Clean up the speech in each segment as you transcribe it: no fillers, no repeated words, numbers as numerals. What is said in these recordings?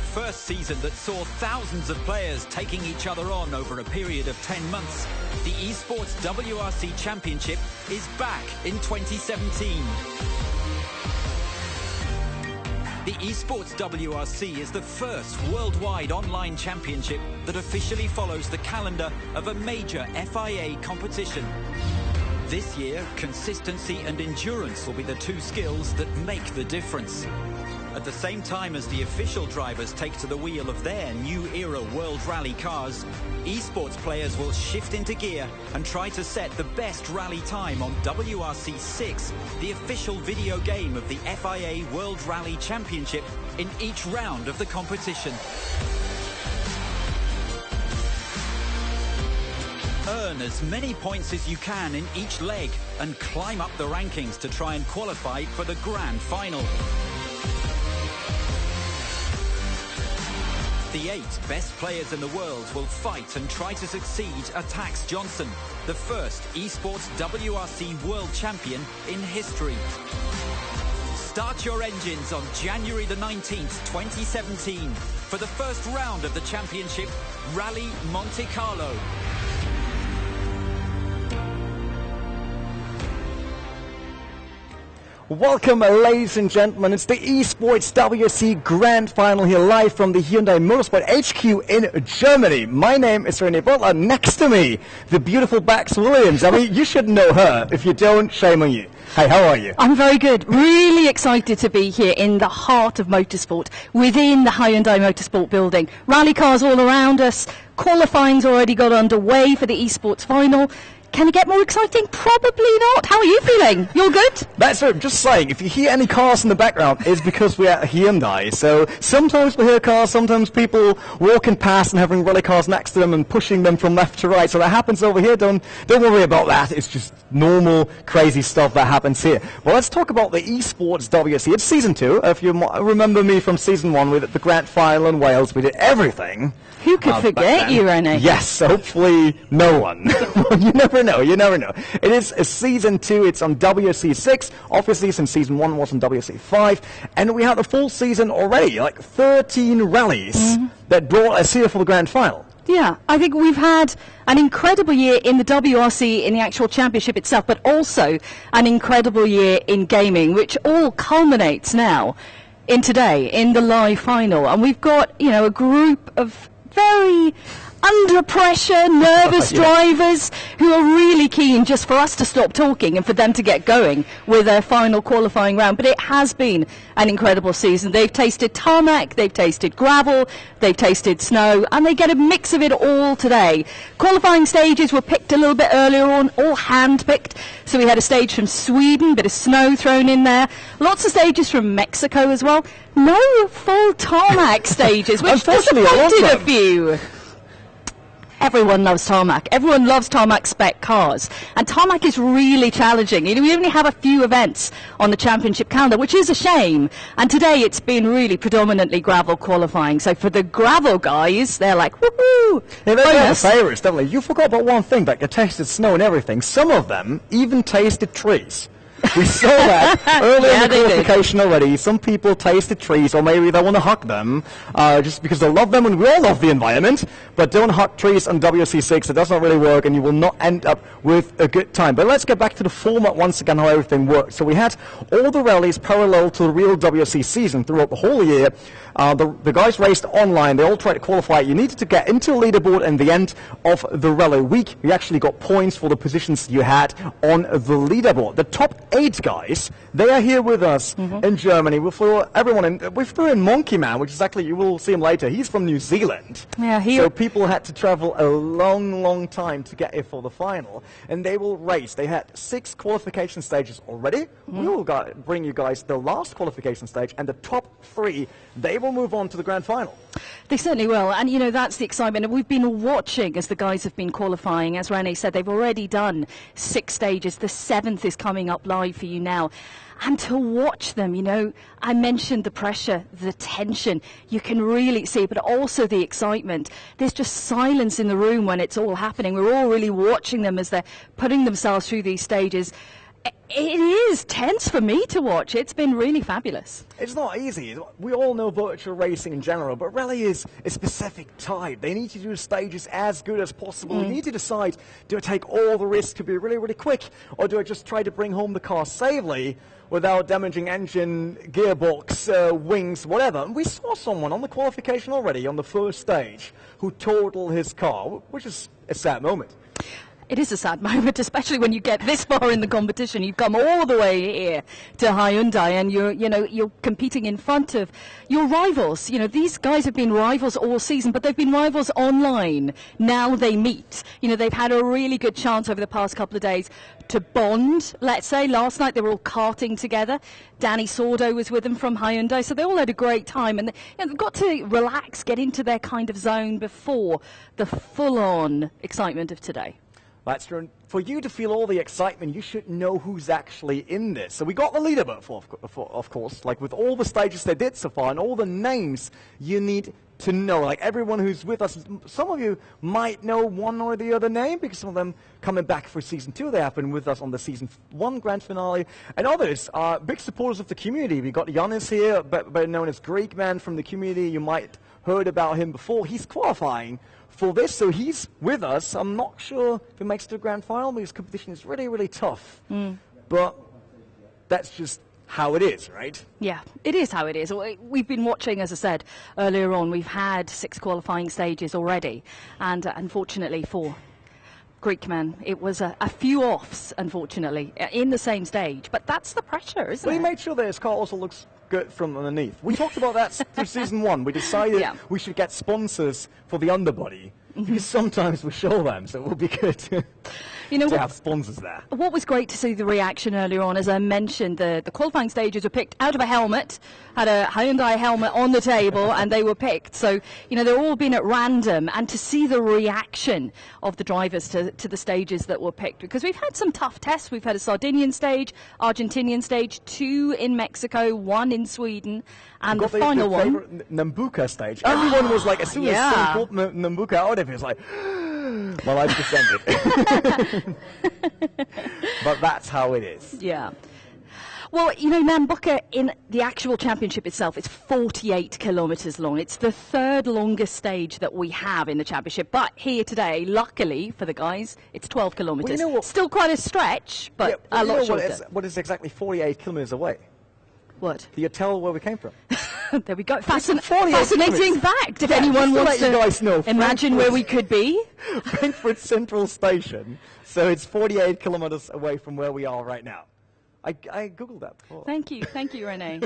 first season that saw thousands of players taking each other on over a period of 10 months, the eSports WRC Championship is back in 2017. The eSports WRC is the first worldwide online championship that officially follows the calendar of a major FIA competition. This year, consistency and endurance will be the two skills that make the difference. At the same time as the official drivers take to the wheel of their new era World Rally cars, eSports players will shift into gear and try to set the best rally time on WRC 6, the official video game of the FIA World Rally Championship, in each round of the competition. Earn as many points as you can in each leg and climb up the rankings to try and qualify for the grand final. The 8 best players in the world will fight and try to succeed Atax Johnson, the first eSports WRC World Champion in history. Start your engines on January the 19th, 2017 for the first round of the championship, Rally Monte Carlo. Welcome, ladies and gentlemen. It's the eSports WRC Grand Final here live from the Hyundai Motorsport HQ in Germany. My name is René Butler. Next to me, the beautiful Bax Williams. I mean, you should know her. If you don't, shame on you. Hey, how are you? I'm very good. Really excited to be here in the heart of motorsport, within the Hyundai Motorsport building. Rally cars all around us. Qualifying's already got underway for the eSports final. Can it get more exciting? Probably not. How are you feeling? You're good? That's it. Just saying, if you hear any cars in the background, it's because we're at Hyundai. So sometimes we hear cars, sometimes people walking past and having rally cars next to them and pushing them from left to right. So that happens over here. Don't worry about that. It's just normal, crazy stuff that happens here. Well, let's talk about the eSports WRC. It's season 2. If you remember me from season 1 with the grand final in Wales, we did everything. Who could forget you, René? Yes, hopefully no one. You never know, you never know. It is season 2, it's on WRC 6, obviously since season 1 was on WRC 5, and we had the full season already, like 13 rallies that brought us here for the grand final. Yeah, I think we've had an incredible year in the WRC, in the actual championship itself, but also an incredible year in gaming, which all culminates now in today, in the live final. And we've got, you know, a group of very under pressure, nervous drivers who are really keen just for us to stop talking and for them to get going with their final qualifying round. But it has been an incredible season. They've tasted tarmac, they've tasted gravel, they've tasted snow, and they get a mix of it all today. Qualifying stages were picked a little bit earlier on, all hand-picked. So we had a stage from Sweden, bit of snow thrown in there. Lots of stages from Mexico as well. No full tarmac stages, which disappointed a few. Everyone loves tarmac. Everyone loves tarmac spec cars. And tarmac is really challenging. You know, we only have a few events on the championship calendar, which is a shame. And today it's been really predominantly gravel qualifying. So for the gravel guys, they're like, woohoo! Yeah, they're the favourites, definitely. You forgot about one thing, like they tasted snow and everything. Some of them even tasted trees. We saw that earlier in the qualification already. Some people tasted trees, or maybe they want to hug them just because they love them, and we all love the environment. But don't hug trees on WRC 6. It does not really work, and you will not end up with a good time. But let's get back to the format once again, how everything works. So we had all the rallies parallel to the real WRC season throughout the whole year. The guys raced online. They all tried to qualify. You needed to get into the leaderboard in the end of the rally week. You actually got points for the positions you had on the leaderboard. The top 8 guys, they are here with us in Germany. We flew everyone in. We flew in Monkey Man, which is actually, you will see him later. He's from New Zealand. Yeah, so people had to travel a long, long time to get here for the final. And they will race. They had 6 qualification stages already. We will bring you guys the last qualification stage, and the top 3, they will move on to the grand final. They certainly will, and you know, that's the excitement. And we've been watching as the guys have been qualifying. As René said, they've already done 6 stages. The 7th is coming up live for you now. And to watch them, you know, I mentioned the pressure, the tension, you can really see, but also the excitement. There's just silence in the room when it's all happening. We're all really watching them as they're putting themselves through these stages. It is tense for me to watch. It's been really fabulous. It's not easy. We all know virtual racing in general, but rally is a specific type. They need to do stages as good as possible. You need to decide, do I take all the risk to be really, really quick, or do I just try to bring home the car safely without damaging engine, gearbox, wings, whatever? And we saw someone on the qualification already on the first stage who totaled his car, which is a sad moment. It is a sad moment, especially when you get this far in the competition. You've come all the way here to Hyundai, and you're competing in front of your rivals. These guys have been rivals all season, but they've been rivals online. Now they meet. They've had a really good chance over the past couple of days to bond. Let's say last night they were all karting together. Danny Sordo was with them from Hyundai, so they all had a great time, and they've got to relax, get into their kind of zone before the full-on excitement of today. That's true. And for you to feel all the excitement, you should know who's actually in this. So we got the leaderboard, of course, like with all the stages they did so far and all the names you need to know. Like everyone who's with us, some of you might know one or the other name because some of them coming back for Season 2, they have been with us on the Season 1 Grand Finale. And others are big supporters of the community. We got Giannis here, better known as Greek Man from the community. You might heard about him before. He's qualifying for this, so he's with us. I'm not sure if he makes it to the grand final, because competition is really, really tough. But that's just how it is, right? Yeah, it is how it is. We've been watching, as I said earlier on, we've had 6 qualifying stages already, and unfortunately for Greek Man, it was a few offs, unfortunately, in the same stage. But that's the pressure, isn't it? But he made sure that his car also looks good from underneath. We talked about that through Season 1. We decided we should get sponsors for the underbody, because sometimes we show them, so it will be good to have sponsors there. What was great to see the reaction earlier on, as I mentioned, the qualifying stages were picked out of a helmet, had a Hyundai helmet on the table, and they were picked. So, they're all been at random, and to see the reaction of the drivers to the stages that were picked, because we've had some tough tests. We've had a Sardinian stage, Argentinian stage, 2 in Mexico, 1 in Sweden, and the final one. Nambuka stage. Everyone was like, as soon as someone pulled Nambuka out of it, it was like, my life just ended. But that's how it is. Yeah. Well, Nambucca in the actual championship itself is 48 kilometres long. It's the 3rd longest stage that we have in the championship. But here today, luckily for the guys, it's 12 kilometres. Well, still quite a stretch, but a lot shorter. What is exactly 48 kilometres away? What? The hotel where we came from. There we go. Fascinating fact. If anyone wants to imagine where we could be. Brentford Central Station. So it's 48 kilometres away from where we are right now. I googled that before. Thank you, Renee.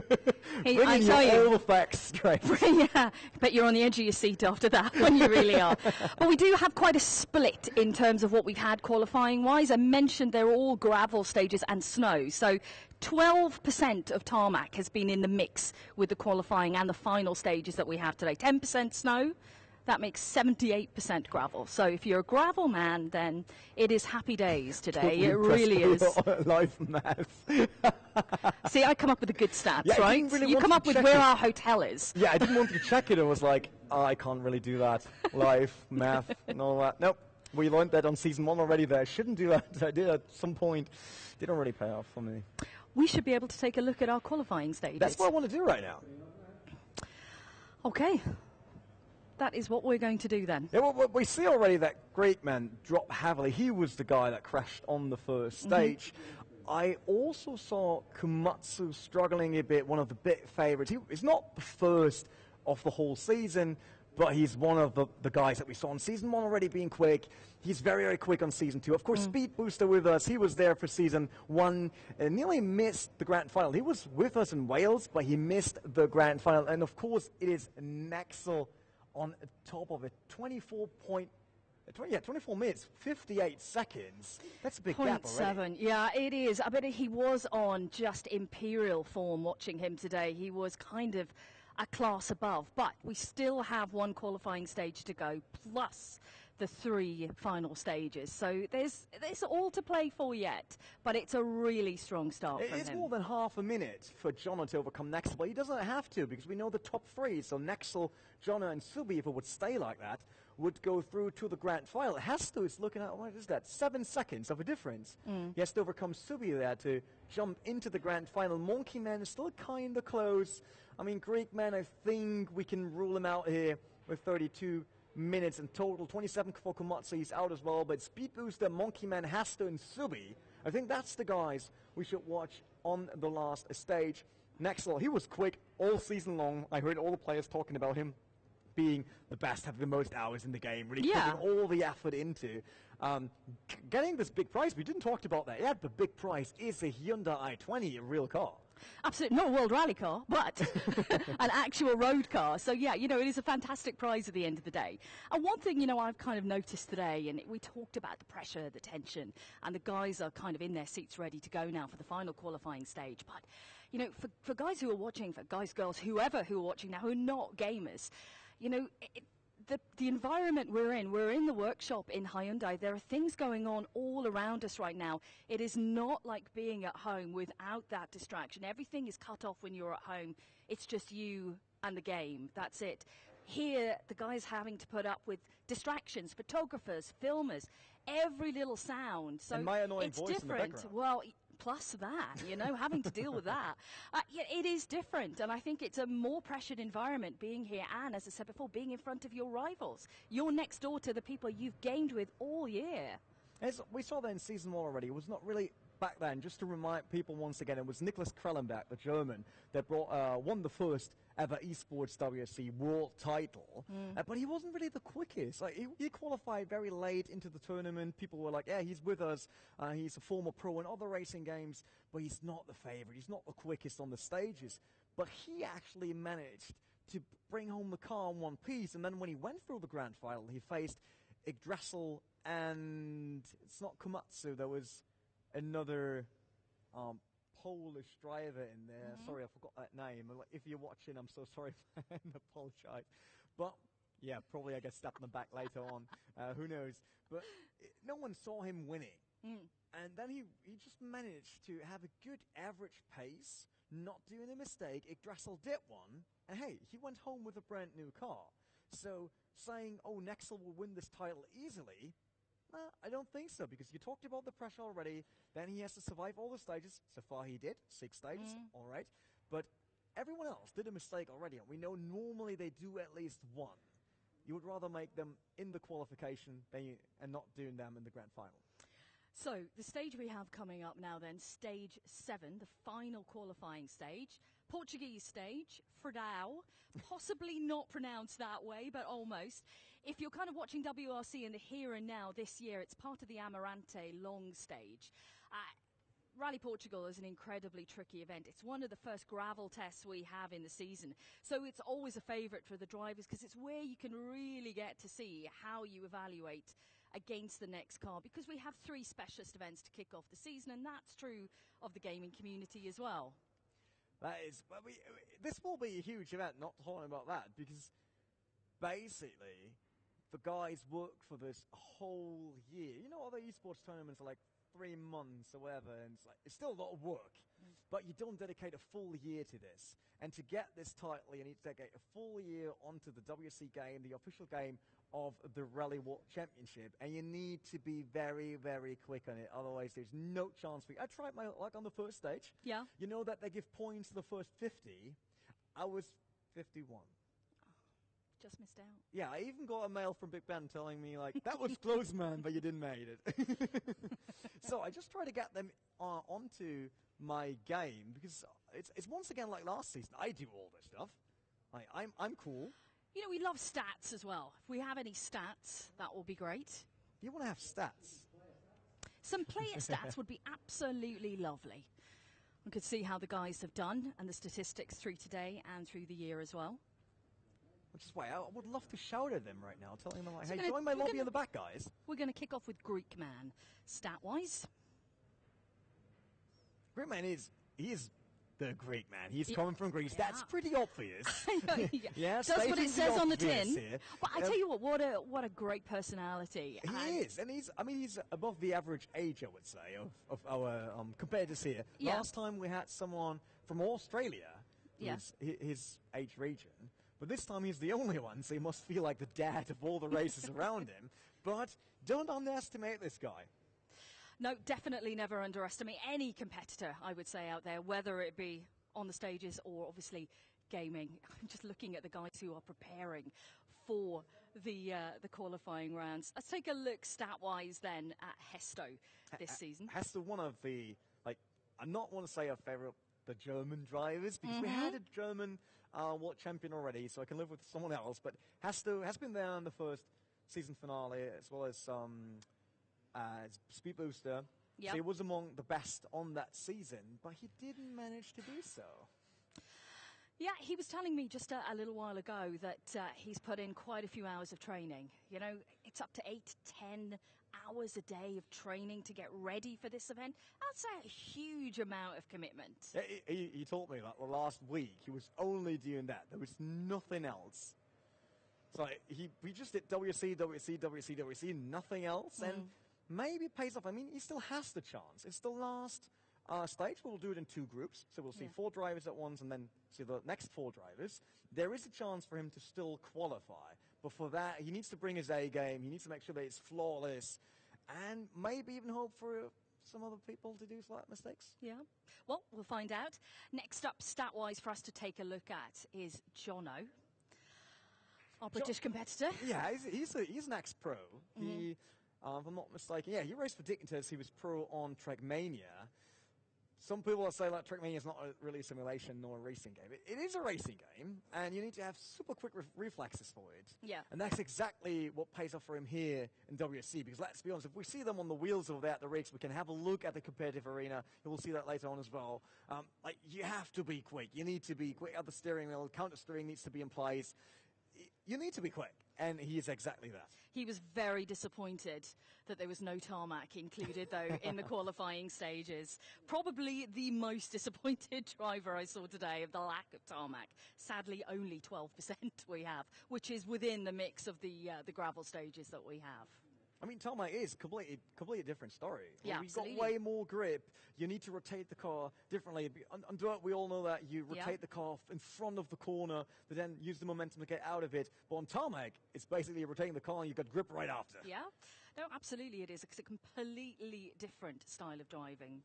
Hey, I tell you, all the facts straight. Yeah, but you're on the edge of your seat after that, when you really are. But we do have quite a split in terms of what we've had qualifying-wise. I mentioned they're all gravel stages and snow, so 12% of tarmac has been in the mix with the qualifying and the final stages that we have today. 10% snow. That makes 78% gravel. So if you're a gravel man, then it is happy days today. It really is. Life math. See, I come up with the good stats, yeah, right? Really you come up with where our hotel is. Yeah, I didn't want to check it. I was like, I can't really do that. Life, math, and all that. Nope. We learned that on Season 1 already there. I shouldn't do that. I did at some point. Didn't really pay off for me. We should be able to take a look at our qualifying stages. That's what I want to do right now. Okay. That is what we're going to do then. Yeah, well, we see already that Greek Man dropped heavily. He was the guy that crashed on the first stage. I also saw Komatsu struggling a bit, one of the big favourites. He's not the first of the whole season, but he's one of the guys that we saw in Season 1 already being quick. He's very, very quick on Season 2. Of course, Speed Booster with us. He was there for Season 1 and nearly missed the grand final. He was with us in Wales, but he missed the grand final. And, of course, it is Nexel on top of it. 24 minutes, 58 seconds. That's a big gap already. 0.7. Yeah, it is. I bet he was on just imperial form watching him today. He was kind of a class above. But we still have 1 qualifying stage to go, plus the 3 final stages. So there's all to play for yet, but it's a really strong start from him. It's more than half a minute for Jono to overcome Nexel, but he doesn't have to because we know the top 3. So Nexel, Jono, and Subi, if it would stay like that, would go through to the grand final. Hasto is looking at, what is that, 7 seconds of a difference. He has to overcome Subi there to jump into the grand final. Monkey Man is still kind of close. I mean, Greek Man, I think we can rule him out here with 32 minutes in total. 27 for Komatsu, he's out as well. But Speed Booster, Monkey Man, Hasto, and Subi, I think that's the guys we should watch on the last stage. Nexel, he was quick all season long. I heard all the players talking about him being the best, having the most hours in the game, really putting all the effort into getting this big prize. We didn't talk about that yet, but big prize is a Hyundai i20, a real car. Absolutely, not a World Rally car, but an actual road car. So yeah, you know, it is a fantastic prize at the end of the day. And one thing, you know, I've kind of noticed today, and we talked about the pressure, the tension, and the guys are kind of in their seats ready to go now for the final qualifying stage. But, you know, for guys who are watching, for guys, girls, whoever who are watching now, who are not gamers, you know, the environment we're in the workshop in Hyundai. There are things going on all around us right now. It is not like being at home without that distraction. Everything is cut off when you're at home. It's just you and the game. That's it. Here, the guys having to put up with distractions, photographers, filmers, every little sound. So and my annoying it's voice different. In the background. Well, plus that, you know, having to deal with that. Yeah, it is different, and I think it's a more pressured environment being here, and as I said before, being in front of your rivals. You're next door to the people you've gamed with all year. As we saw that in Season 1 already, it was not really back then, just to remind people once again, it was Nicholas Krellenberg, the German, that won the first ever eSports WRC world title. But he wasn't really the quickest. Like, he qualified very late into the tournament. People were like, yeah, he's with us. He's a former pro in other racing games, but he's not the favorite. He's not the quickest on the stages. But he actually managed to bring home the car in one piece. And then when he went through the grand final, he faced Yggdrasil and it's not Komatsu. There was another Polish driver in there. Sorry, I forgot that name. If you're watching, I'm so sorry. I apologize. But yeah, probably I get stabbed in the back later on. Who knows? But no one saw him winning. And then he just managed to have a good average pace, not doing a mistake. Yggdrasil did one, and hey, he went home with a brand new car. So saying, oh, Nexel will win this title easily, I don't think so, because you talked about the pressure already. Then he has to survive all the stages. So far he did, 6 stages, all right. But everyone else did a mistake already, and we know normally they do at least one. You would rather make them in the qualification and not doing them in the grand final. So, the stage we have coming up now then, stage 7, the final qualifying stage. Portuguese stage, Fredão, possibly not pronounced that way, but almost. If you're kind of watching WRC in the here and now this year, it's part of the Amarante long stage. Rally Portugal is an incredibly tricky event. It's one of the first gravel tests we have in the season. So it's always a favourite for the drivers because it's where you can really get to see how you evaluate against the next car, because we have 3 specialist events to kick off the season, and that's true of the gaming community as well. That is, this will be a huge event, not talking about that, because basically the guys work for this whole year. You know, other esports tournaments are like 3 months or whatever, and it's still a lot of work, but you don't dedicate a full year to this. And to get this title, you need to dedicate a full year onto the WRC game, the official game of the Rally World Championship, and you need to be very, very quick on it, otherwise there's no chance for you. I tried my luck on the first stage. Yeah. You know that they give points to the first 50. I was 51. Just missed out. Yeah, I even got a mail from Big Ben telling me, like, that was close, man, but you didn't make it. So I just try to get them onto my game, because it's once again like last season. I do all this stuff. I'm cool. You know, we love stats as well. If we have any stats, that will be great. You want to have stats? Some player stats would be absolutely lovely. We could see how the guys have done and the statistics through today and through the year as well. Which is why I would love to shout at them right now, telling them, like, hey, join my lobby in the back, guys. We're going to kick off with Greek Man, stat-wise. Greek Man is the Greek Man. He's coming from Greece. Yeah. That's pretty obvious. I know, yeah, that's what it says on the tin. Here. But I tell you what a great personality. He is, and he's above the average age, I would say, of our competitors here. Yeah. Last time we had someone from Australia, yeah. his age region. But this time he's the only one, so he must feel like the dad of all the racers around him. But don't underestimate this guy. No, definitely never underestimate any competitor, I would say, out there, whether it be on the stages or obviously gaming. I'm just looking at the guys who are preparing for the qualifying rounds. Let's take a look stat-wise then at Hesto this season. Hesto, one of the, I not want to say a favourite, the German drivers, because we had a German world champion already, so I can live with someone else. But Hesto has been there in the first season finale, as well as Speed Booster. Yep. So he was among the best on that season, but he didn't manage to do so. Yeah, he was telling me just a little while ago that he's put in quite a few hours of training. You know, it's up to 8 to 10 hours a day of training to get ready for this event. That's a huge amount of commitment. He told me that last week he was only doing that. There was nothing else. So he just did WRC, nothing else, and maybe it pays off. I mean, he still has the chance. It's the last stage. We'll do it in 2 groups, so we'll see 4 drivers at once and then see the next 4 drivers. There is a chance for him to still qualify, but for that he needs to bring his A game. He needs to make sure that it's flawless, and maybe even hope for some other people to do slight mistakes. Yeah. Well, we'll find out. Next up, stat-wise, for us to take a look at is Jono, our British competitor. Yeah, he's an ex-pro. He, if I'm not mistaken, he raced for Dictators. He was pro on Trackmania. Some people will say that Trackmania is not really a simulation nor a racing game. It is a racing game, and you need to have super quick reflexes for it. Yeah. And that's exactly what pays off for him here in WRC, because let's be honest, if we see them on the wheels over there at the rigs, we can have a look at the competitive arena. You will see that later on as well. You have to be quick. You need to be quick at the steering wheel. Counter steering needs to be in place. You need to be quick, and he is exactly that. He was very disappointed that there was no tarmac included, though, in the qualifying stages. Probably the most disappointed driver I saw today of the lack of tarmac. Sadly, only 12% we have, which is within the mix of the gravel stages that we have. I mean, tarmac is completely different story. Yeah, You've got way more grip. You need to rotate the car differently. On dirt, we all know that you rotate the car in front of the corner, but then use the momentum to get out of it. But on tarmac, it's basically rotating the car and you've got grip right after. Yeah, no, absolutely it is. It's a completely different style of driving.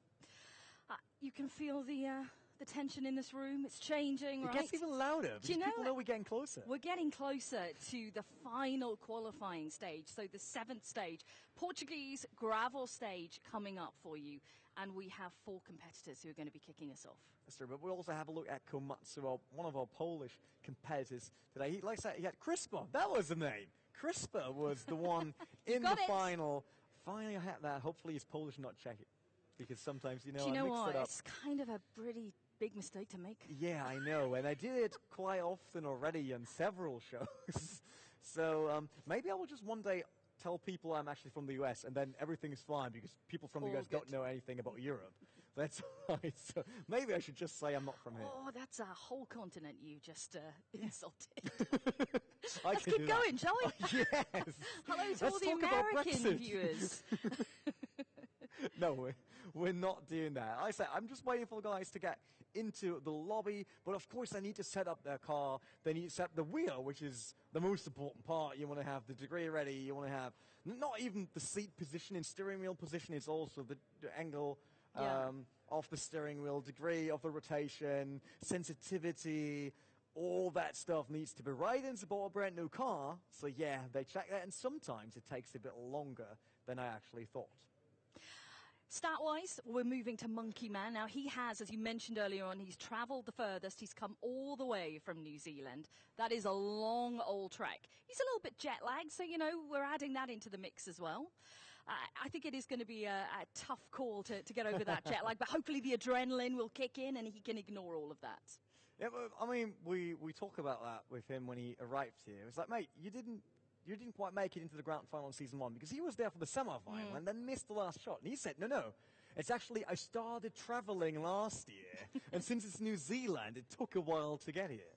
You can feel the tension in this room. It's changing, right? It gets even louder because people know we're getting closer. We're getting closer to the final qualifying stage, so the 7th stage, Portuguese gravel stage coming up for you. And we have 4 competitors who are going to be kicking us off. That's true, but we'll also have a look at Komatsu, one of our Polish competitors today. He had Crispa. That was the name. Crispa was the one in the final. Finally, I had that. Hopefully he's Polish, not Czech. Because sometimes, Do you know I mix what? it up. It's kind of a pretty big mistake to make. Yeah, I know, and I did it quite often already on several shows. So maybe I will just one day tell people I'm actually from the US, and then everything is fine because people from the US don't know anything about Europe. That's right. So maybe I should just say I'm not from here. Oh, that's a whole continent you just insulted. Let's keep going, shall we? Yes. Hello to all the American viewers. No, we're not doing that. I say I'm just waiting for the guys to get into the lobby, but of course they need to set up their car. They need to set up the wheel, which is the most important part. You want to have the degree ready. You want to have not even the seat position and steering wheel position. It's also the angle of the steering wheel, degree of the rotation, sensitivity. All that stuff needs to be right and support a brand new car. So yeah, they check that, and sometimes it takes a bit longer than I actually thought. Stat-wise, we're moving to Monkey Man. Now, he has, as you mentioned earlier on, he's travelled the furthest. He's come all the way from New Zealand. That is a long old trek. He's a little bit jet-lagged, so, we're adding that into the mix as well. I think it is going to be a tough call to get over that jet lag, but hopefully the adrenaline will kick in and he can ignore all of that. Yeah, but, I mean, we talk about that with him when he arrived here. It's like, mate, you didn't quite make it into the grand final in season 1 because he was there for the semi-final and then missed the last shot. And he said, no, it's actually I started traveling last year, and since it's New Zealand, it took a while to get here.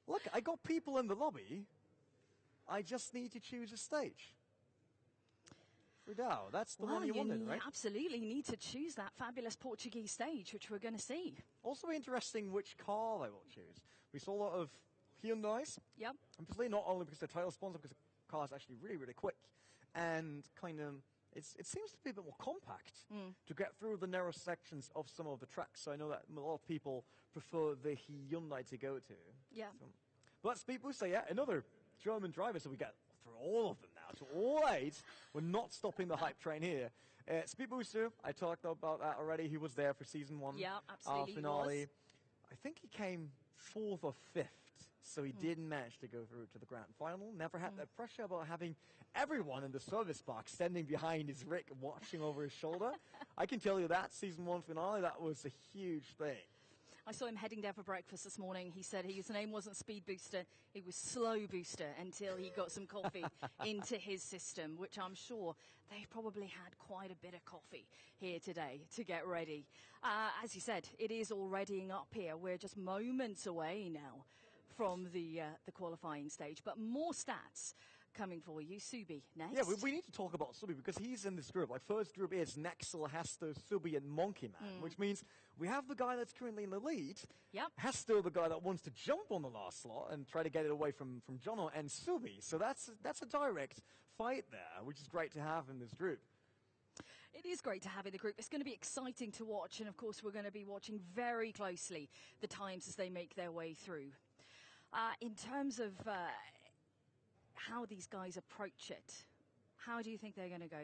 Look, I got people in the lobby. I just need to choose a stage. Fridao, that's the one you wanted, right? Absolutely need to choose that fabulous Portuguese stage, which we're going to see. Also interesting which car they will choose. We saw a lot of Hyundais. Yep. Obviously, not only because they're title sponsor, because the car is actually really, really quick. And kind of, it seems to be a bit more compact to get through the narrow sections of some of the tracks. So I know that a lot of people prefer the Hyundai to go to. Yeah. So, but Speed Booster, yeah, another German driver. So we get through all of them now. So all 8, we're not stopping the hype train here. Speed Booster, I talked about that already. He was there for season 1. Yeah, absolutely. Finale. He was. I think he came 4th or 5th, so he didn't manage to go through to the grand final. Never had that pressure about having everyone in the service box standing behind his rig watching over his shoulder. I can tell you that season 1 finale, that was a huge thing. I saw him heading down for breakfast this morning. He said his name wasn't Speed Booster, it was Slow Booster until he got some coffee into his system, which I'm sure they've probably had quite a bit of coffee here today to get ready. As you said, it is all readying up here. We're just moments away now from the qualifying stage, but more stats coming for you. Subi next. Yeah, we need to talk about Subi because he's in this group. Like, first group is Nexel, Hasto, Subi, and Monkey Man, which means we have the guy that's currently in the lead. Yep. Hasto, the guy that wants to jump on the last slot and try to get it away from Jono, and Subi. So that's a direct fight there, which is great to have in this group. It is great to have in the group. It's going to be exciting to watch, and of course we're going to be watching very closely the times as they make their way through. In terms of how these guys approach it, how do you think they're going to go?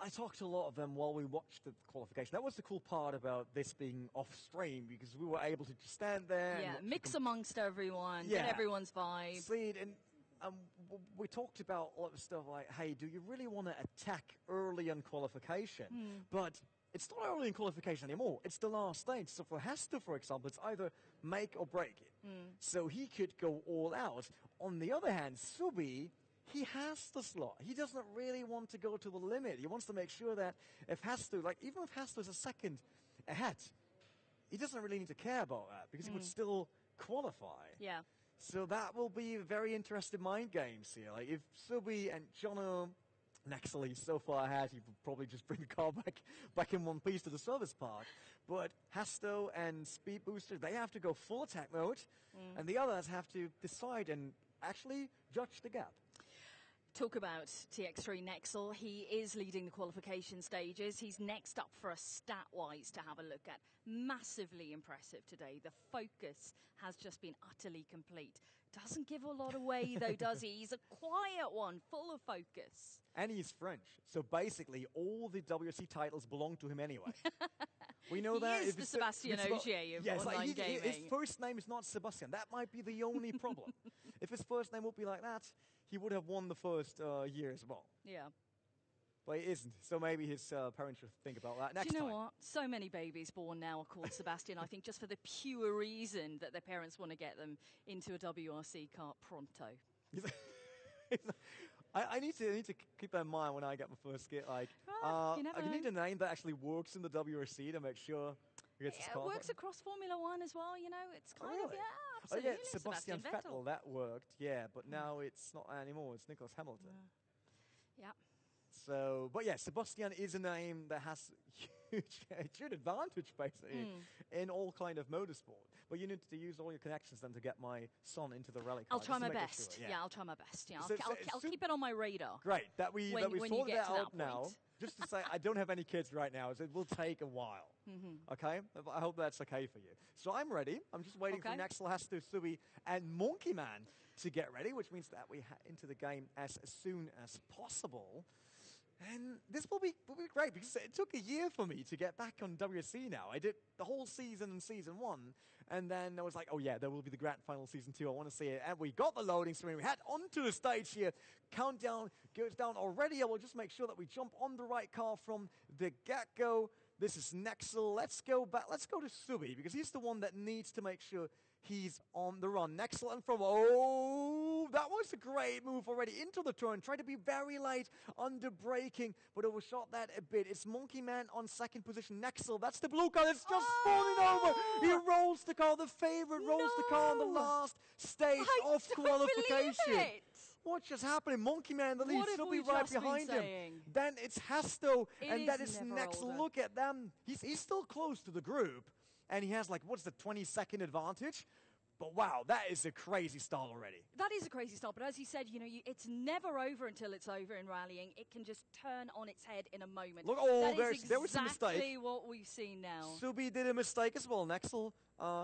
I talked to a lot of them while we watched the qualification. That was the cool part about this being off-stream, because we were able to just stand there. Yeah, and mix amongst everyone, get everyone's vibe. See it, and we talked about a lot of stuff like, hey, do you really want to attack early in qualification? But it's not early in qualification anymore. It's the last stage. So for Hester, for example, it's either make or break it. So he could go all out. On the other hand, Subi, he has the slot. He doesn't really want to go to the limit. He wants to make sure that if Hester, like even if Hester is a second ahead, he doesn't really need to care about that because he would still qualify. Yeah. So that will be a very interesting mind games here. Like if Subi and Jono, Nexel, he's so far ahead, he would probably just bring the car back in one piece to the service park. But Hasto and Speed Booster, they have to go full attack mode, and the others have to decide and actually judge the gap. Talk about TX3 Nexel. He is leading the qualification stages. He's next up for us stat-wise to have a look at. Massively impressive today. The focus has just been utterly complete. Doesn't give a lot away, though, does he? He's a quiet one, full of focus. And he's French, so basically all the WRC titles belong to him anyway. We know that. He is the Sebastian Ogier of online gaming. His first name is not Sebastian. That might be the only problem. If his first name would be like that, he would have won the first year as well. Yeah. But it isn't, so maybe his parents should think about that next time. Do you know what? So many babies born now are called Sebastian, I think, just for the pure reason that their parents want to get them into a WRC car pronto. I need to keep that in mind when I get my first kit. Like, you never I know. need a name that actually works in the WRC to make sure it gets It works across Formula One as well, you know. It's kind of, absolutely. Oh, yeah, Sebastian Vettel, that worked, yeah, but now it's not anymore. It's Nicholas Hamilton. Yeah. So, but yeah, Sebastian is a name that has huge advantage, basically, in all kind of motorsport. But you need to use all your connections then to get my son into the rally car. I'll try my best. Sure, yeah, I'll try my best. Yeah, So I'll keep it on my radar. Great, that we when sorted that out point. now. Just to say, I don't have any kids right now, so it will take a while. Okay? I hope that's okay for you. So I'm ready. I'm just waiting for Nexel, Hasto, Subi, and Monkey Man to get ready, which means that we head into the game as soon as possible. And this will be great because it took a year for me to get back on WRC now. I did the whole season in Season 1, and then I was like, oh yeah, there will be the Grand Final Season 2. I want to see it. And we got the loading screen. We head onto the stage here. Countdown goes down already. I will just make sure that we jump on the right car from the get-go. This is Nexel. Let's go back. Let's go to Subi because he's the one that needs to make sure he's on the run. Nexel and from, oh, that was a great move already into the turn. Tried to be very late under braking, but overshot that a bit. It's Monkey Man on second position. Nexel, that's the blue car. It's just falling over. He rolls the car. The favorite rolls the car on the last stage of qualification. What just happened? Monkey Man in the lead, Subi right behind him. Then it's Hasto, and that is Nexel. Look at them. He's still close to the group, and he has like, what's the 20-second advantage? But wow, that is a crazy start already. That is a crazy start, but as you said, it's never over until it's over in rallying. It can just turn on its head in a moment. Look, there was a mistake. Exactly what we've seen now. Subi did a mistake as well. Nexel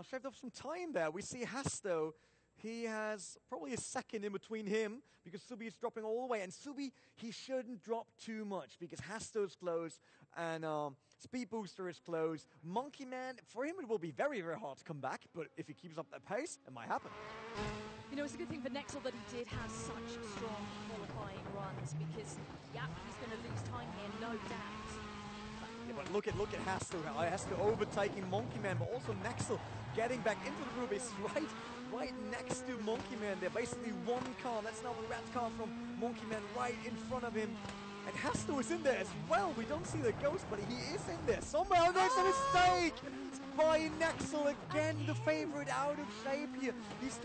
shaved off some time there. We see Hasto. He has probably a second in between him because Subi is dropping all the way. And Subi, he shouldn't drop too much because Hasto's close and Speed Booster is close. Monkey Man, for him it will be very, very hard to come back. But if he keeps up that pace, it might happen. It's a good thing for Nexel that he did have such strong qualifying runs because, he's going to lose time here, no doubt. Yeah, but look at Hasto. Hasto overtaking Monkey Man, but also Nexel getting back into the group. It's right next to Monkey Man. They're basically one car. That's now the red car from Monkey Man right in front of him. And Hasto is in there as well. We don't see the ghost, but he is in there. Somehow there's a mistake by Nexel. Again, the favorite out of shape here. He's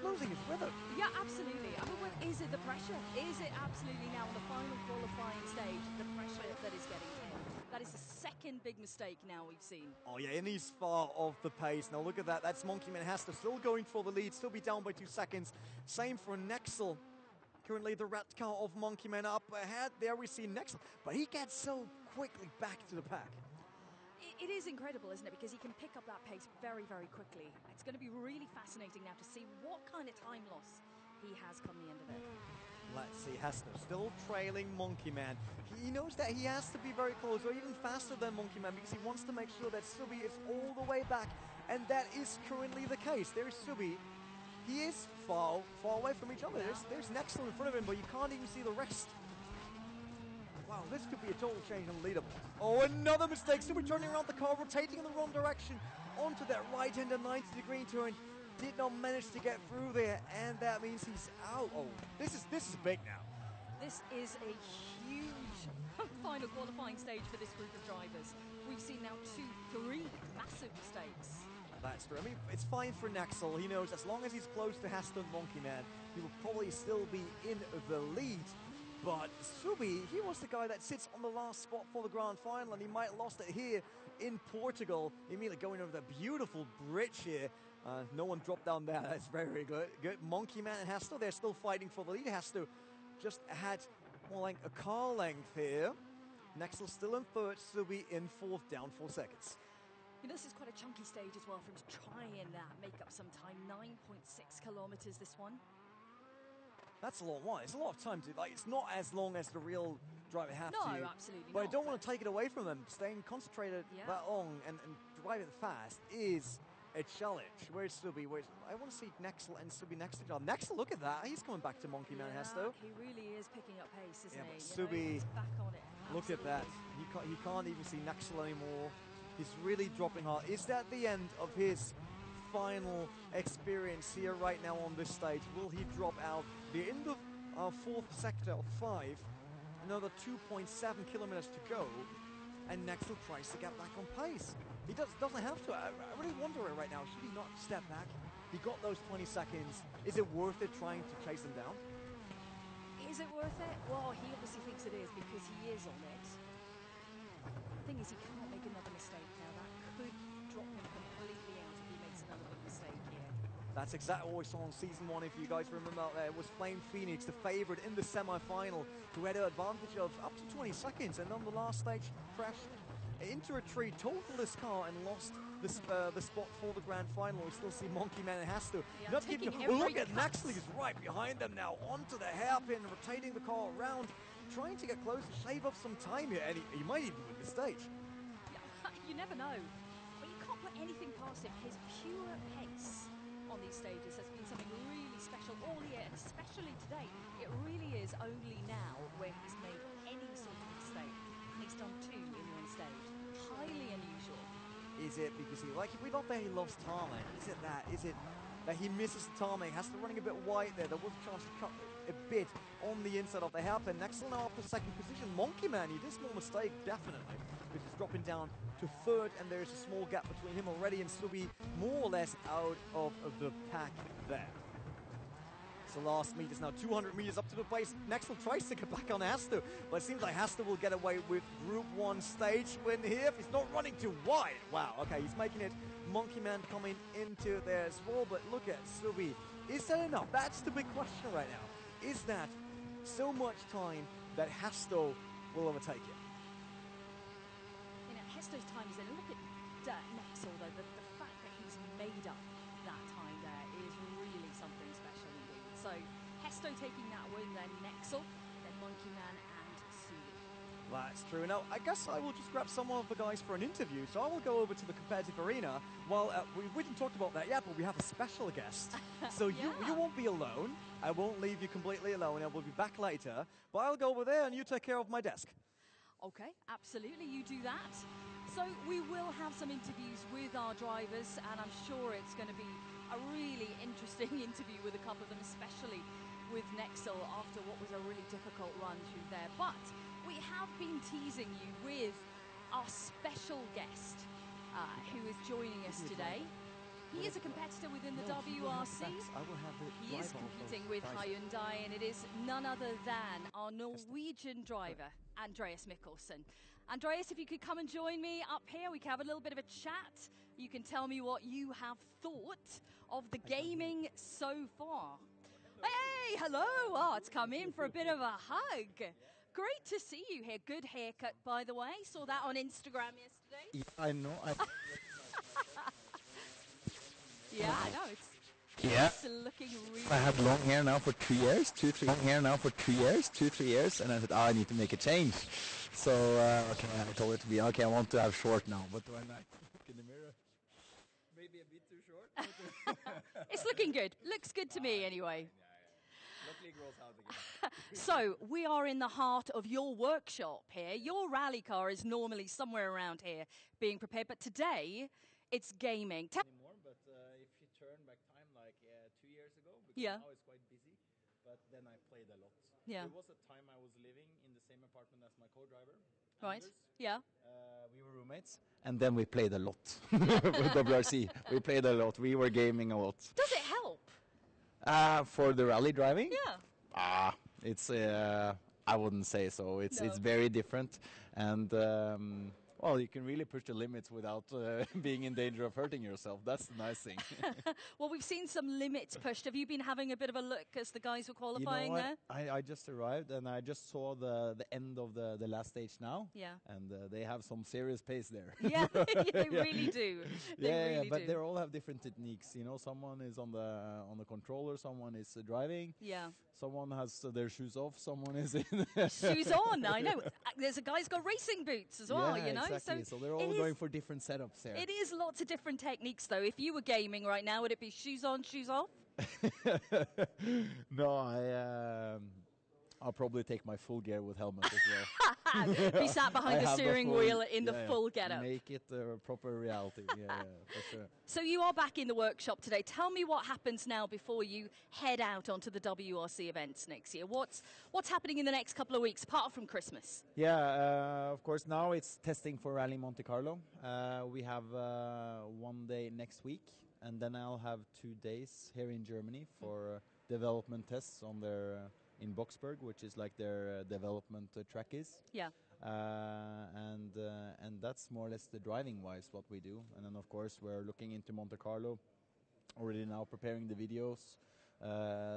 losing his rhythm. Yeah, absolutely. Is it the pressure? Is it absolutely now on the final qualifying stage, the pressure that is getting to him? That is the second big mistake now we've seen. Oh yeah, and he's far off the pace. Now look at that. That's Monkey Man Hasto still going for the lead, still be down by 2 seconds. Same for Nexel. Currently the red car of Monkey Man up ahead. There we see Nexel, but he gets so quickly back to the pack. It is incredible, isn't it? Because he can pick up that pace very, very quickly. It's going to be really fascinating now to see what kind of time loss he has come the end of it. Let's see, Hasto still trailing Monkey Man. He knows that he has to be very close, or even faster than Monkey Man, because he wants to make sure that Subi is all the way back, and that is currently the case. There's Subi. He is far away from each other. There's Nexel in front of him, but you can't even see the rest. Wow, this could be a total change on the leaderboard. Oh, another mistake. Subi turning around the car, rotating in the wrong direction onto that right-hander 90-degree turn. Did not manage to get through there, and that means he's out. Oh, this is big now. This is a huge final qualifying stage for this group of drivers. We've seen now 2-3 massive mistakes. That's true. I mean, it's fine for Nexel. He knows as long as he's close to Hasto and Monkey Man, he will probably still be in the lead. But Subi, he was the guy that sits on the last spot for the grand final, and he might have lost it here in Portugal. Immediately going over the beautiful bridge here. No one dropped down there. That's very good. Monkey Man and Hasto, they're still fighting for the lead. Hasto just had more like a car length here. Nexel still in third, Subi in fourth, down 4 seconds. This is quite a chunky stage as well for him to try and make up some time. 9.6 kilometers, this one. That's a long one. It's a lot of time to it's not as long as the real driver have to. No, absolutely but not. I don't want to take it away from them. Staying concentrated that long and driving fast is a challenge. Where's Subi? I want to see Nexel and Subi next to each other. Nexel, look at that. He's coming back to Monkey Man Hasto. He really is picking up pace, isn't he? But Subi, he's back on it. Look at that. He can't even see Nexel anymore. He's really dropping hard. Is that the end of his final experience here right now on this stage? Will he drop out? We're in the fourth sector of 5. Another 2.7 kilometers to go. And Nexel tries to get back on pace. He doesn't have to. I really wonder right now, should he not step back? He got those 20 seconds. Is it worth it trying to chase them down? Is it worth it? Well, he obviously thinks it is because he is on it. The thing is, he can't make another mistake now. That could drop him completely out if he makes another big mistake here. That's exactly what we saw in Season 1, if you guys remember out there. It was Flame Phoenix, the favourite in the semi-final, who had an advantage of up to 20 seconds, and on the last stage crashed into a tree, totaled his car, and lost the spot for the grand final. We still see Monkey Man and Hasto. Look at Nexel, he's right behind them now, onto the hairpin, rotating the car around, trying to get close to shave off some time here, and he might even win the stage. Yeah, you never know. But you can't put anything past him. His pure pace on these stages has been something really special all year, and especially today. It really is only now where he's made any sort of mistake, and he's done 2 in one stage. Highly unusual. Is it because we thought that he loves tarmac? Is it that? Is it that he misses the tarmac? Has to running a bit wide there. There was a chance to cut a bit on the inside of the hairpin. Nexel now up to second position. Monkey Man, he did a small mistake, definitely, because he's dropping down to third, and there's a small gap between him already and Subi, more or less out of the pack there. So last meet is now 200 meters up to the place. Nexel tries to get back on Hasto, but it seems like Hasto will get away with Group 1 stage win here. If he's not running too wide. Wow, okay, he's making it. Monkey Man coming into there as well, but look at Subi. Is that enough? That's the big question right now. Is that so much time that Hasto will overtake it? You know, Hesto's time is in. Look at Nexel, though. The fact that he's made up that time there is really something special indeed. So Hesto taking that win, then Nexel, then Monkey Man and Suli. That's true. Now, I guess I will just grab some of the guys for an interview. So I will go over to the competitive arena. Well, we didn't talk about that yet, but we have a special guest. So Yeah. you won't be alone. I won't leave you completely alone. I will be back later. But I'll go over there and you take care of my desk. Okay, absolutely, you do that. So we will have some interviews with our drivers, and I'm sure it's going to be a really interesting interview with a couple of them, especially with Nexel after what was a really difficult run through there. But we have been teasing you with our special guest who is joining us today. He is a competitor within the WRC. He is competing with Hyundai, and it is none other than our Norwegian driver, Andreas Mikkelsen. Andreas, if you could come and join me up here, we can have a little bit of a chat. You can tell me what you have thought of the gaming so far. Hey, hello! Oh, it's come in for a bit of a hug. Great to see you here. Good haircut, by the way. Saw that on Instagram yesterday. Yeah, I know. Yeah, I know. It's looking really. I had long hair now for 2 years, 2-3 years, and I said, I need to make a change. So, okay, I told it to be, okay, I want to have short now. But when I look in the mirror, maybe a bit too short. It's looking good. Looks good to me anyway. Luckily it grows out again. So, we are in the heart of your workshop here. Your rally car is normally somewhere around here being prepared, but today it's gaming. Anymore, but if you turn back time like 2 years ago, because now it's quite busy, but then I played a lot. Yeah. There was a time I was living in the same apartment as my co-driver. Right, Anders. yeah. We were roommates. And then we played a lot with WRC. We played a lot. We were gaming a lot. Does it help? For the rally driving? Yeah. It's I wouldn't say so. It's very different, and well, you can really push the limits without being in danger of hurting yourself. That's the nice thing. Well, we've seen some limits pushed. Have you been having a bit of a look as the guys were qualifying there? I just arrived and I just saw the end of the last stage now. Yeah. And they have some serious pace there. Yeah, they really do. But they all have different techniques. You know, someone is on the controller, someone is driving. Yeah. Someone has their shoes off, someone is in shoes on. I know. There's a guy's got racing boots as well. Yeah, you know. Exactly. So they're all going for different setups here. It is lots of different techniques, though. If you were gaming right now, would it be shoes on, shoes off? No, I'll probably take my full gear with helmet as well. Be sat behind the steering wheel in the full getup. Make it a proper reality. Yeah, for sure. So you are back in the workshop today. Tell me what happens now before you head out onto the WRC events next year. What's happening in the next couple of weeks, apart from Christmas? Yeah, of course, now it's testing for Rally Monte Carlo. We have 1 day next week, and then I'll have 2 days here in Germany for development tests on their... in Boxburg, which is like their development track is. Yeah. And that's more or less the driving-wise what we do. And then, of course, we're looking into Monte Carlo, already now preparing the videos,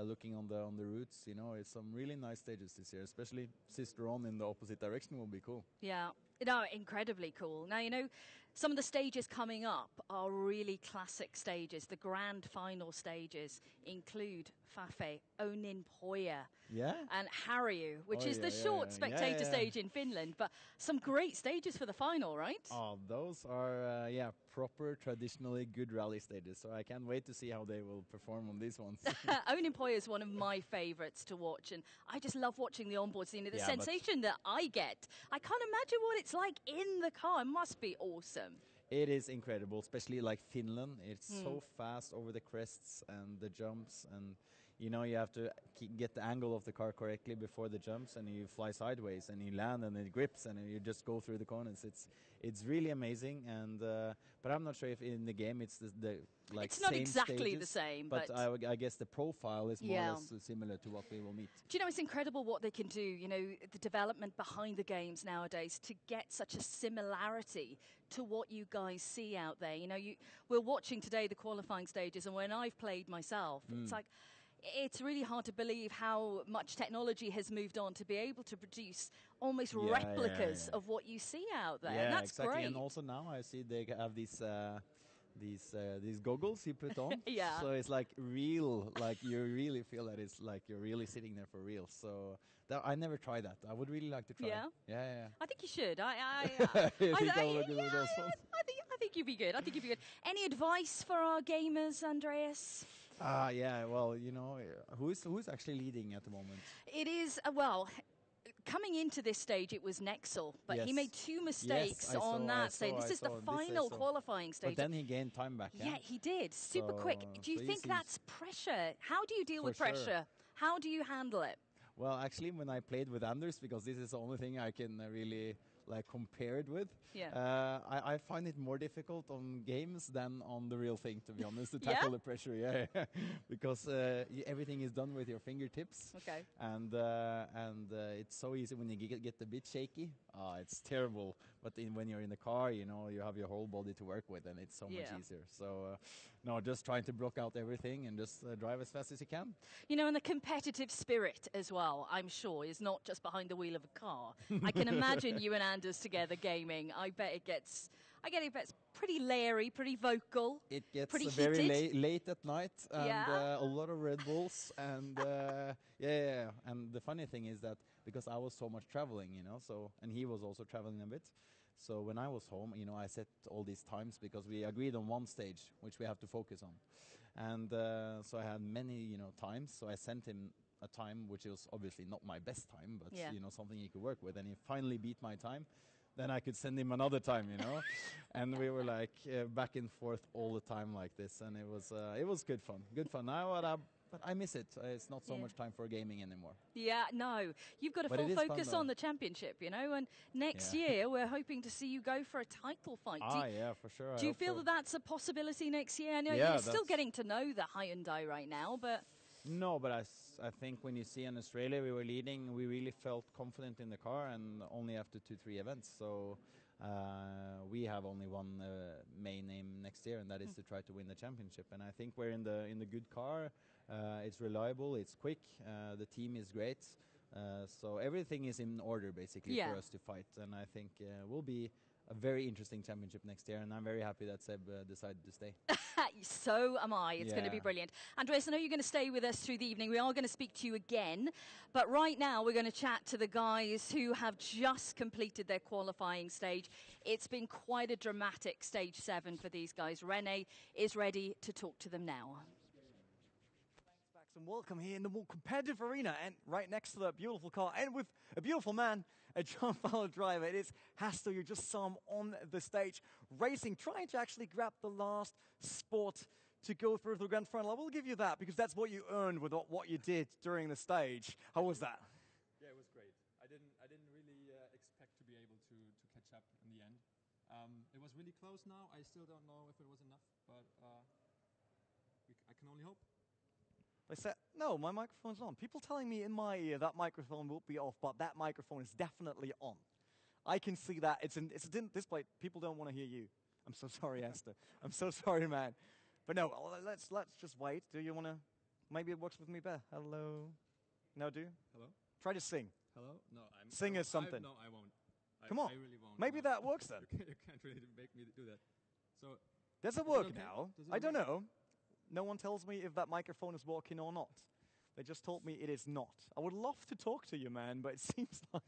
looking on the routes. You know, it's some really nice stages this year, especially Sister On in the opposite direction will be cool. Yeah. No, incredibly cool. Now, you know, some of the stages coming up are really classic stages. The grand final stages include Fafe, Oninpoja, and Harju, which is the short spectator stage in Finland. But some great stages for the final, right? Oh, those are, proper, traditionally good rally stages. So I can't wait to see how they will perform on these ones. Oninpoja is one of my favourites to watch. And I just love watching the onboard scene. The sensation that I get, I can't imagine what it's like in the car. It must be awesome. It is incredible, especially like Finland. It's so fast over the crests and the jumps, and you know, you have to get the angle of the car correctly before the jumps, and you fly sideways, and you land, and it grips, and you just go through the corners. It's really amazing, and but I'm not sure if in the game it's the like it's not same exactly stages, the same, but I guess the profile is more or less similar to what we will meet. Do you know, it's incredible what they can do, you know, the development behind the games nowadays to get such a similarity to what you guys see out there. You know, we're watching today the qualifying stages, and when I've played myself, it's like, it's really hard to believe how much technology has moved on to be able to produce almost replicas of what you see out there. Yeah, and that's exactly. great. And also now I see they have these goggles you put on. Yeah. So it's like real, like you really feel that it's like you're really sitting there for real. So I never tried that. I would really like to try. Yeah? Yeah. I think you should. I think you'd be good. I think you'd be good. Any advice for our gamers, Andreas? Yeah, well, you know, who's actually leading at the moment? It is, coming into this stage, it was Nexel, but he made 2 mistakes on that stage. This is the final qualifying stage. But then he gained time back. Yeah, he did. Super quick. Do you think that's pressure? How do you deal with pressure? Sure. How do you handle it? Well, actually, when I played with Anders, because this is the only thing I can really like compare it with, I find it more difficult on games than on the real thing, to be honest, to tackle the pressure. Because everything is done with your fingertips. Okay. And it's so easy when you get a bit shaky. It's terrible. But when you're in the car, you know, you have your whole body to work with, and it's so much easier. So, no, just trying to block out everything and just drive as fast as you can. You know, and the competitive spirit as well, I'm sure, is not just behind the wheel of a car. I can imagine you and Anders together gaming. I bet it gets pretty leery, pretty vocal. It gets pretty very late at night, and a lot of Red Bulls, and And the funny thing is that because I was so much traveling, you know, and he was also traveling a bit. So when I was home, you know, I set all these times because we agreed on one stage, which we have to focus on. And so I had many, you know, times. So I sent him a time which was obviously not my best time, but, you know, something he could work with. And he finally beat my time. Then I could send him another time, you know. And we were like back and forth all the time like this. And it was good fun. Good fun. Now, but I miss it. It's not so much time for gaming anymore. Yeah, no. You've got a full focus on the championship, you know, and next year we're hoping to see you go for a title fight. For sure. Do you feel that that's a possibility next year? I know you're still getting to know the Hyundai right now, but... No, but I think when you see in Australia we were leading, we really felt confident in the car, and only after 2-3 events. So we have only one main aim next year, and that is to try to win the championship. And I think we're in the good car. It's reliable, it's quick, the team is great. So everything is in order basically for us to fight. And I think we'll be a very interesting championship next year, and I'm very happy that Seb decided to stay. So am I. It's going to be brilliant. Andreas, I know you're going to stay with us through the evening. We are going to speak to you again, but right now we're going to chat to the guys who have just completed their qualifying stage. It's been quite a dramatic stage 7 for these guys. Rene is ready to talk to them now. And welcome here in the more competitive arena, and right next to that beautiful car, and with a beautiful man, a John Fowler driver. It is Hastel. You just saw him on the stage racing, trying to actually grab the last spot to go through the grand final. I will give you that because that's what you earned with what you did during the stage. How was that? Yeah, it was great. I didn't really expect to be able to catch up in the end. It was really close now. I still don't know if it was enough, but I can only hope. They said, no, my microphone's on. People telling me in my ear that microphone will be off, but that microphone is definitely on. I can see that. It's a display. People don't want to hear you. I'm so sorry, Esther. I'm so sorry, man. But no, let's just wait. Do you want to? Maybe it works with me better. Hello. No, do? Hello? Try to sing. Hello? No, sing us something. No, I won't. Come on. I really won't. Maybe that works then. You can't really make me do that. So. Does it work now? I don't know. No one tells me if that microphone is working or not. They just told me it is not. I would love to talk to you, man, but it seems like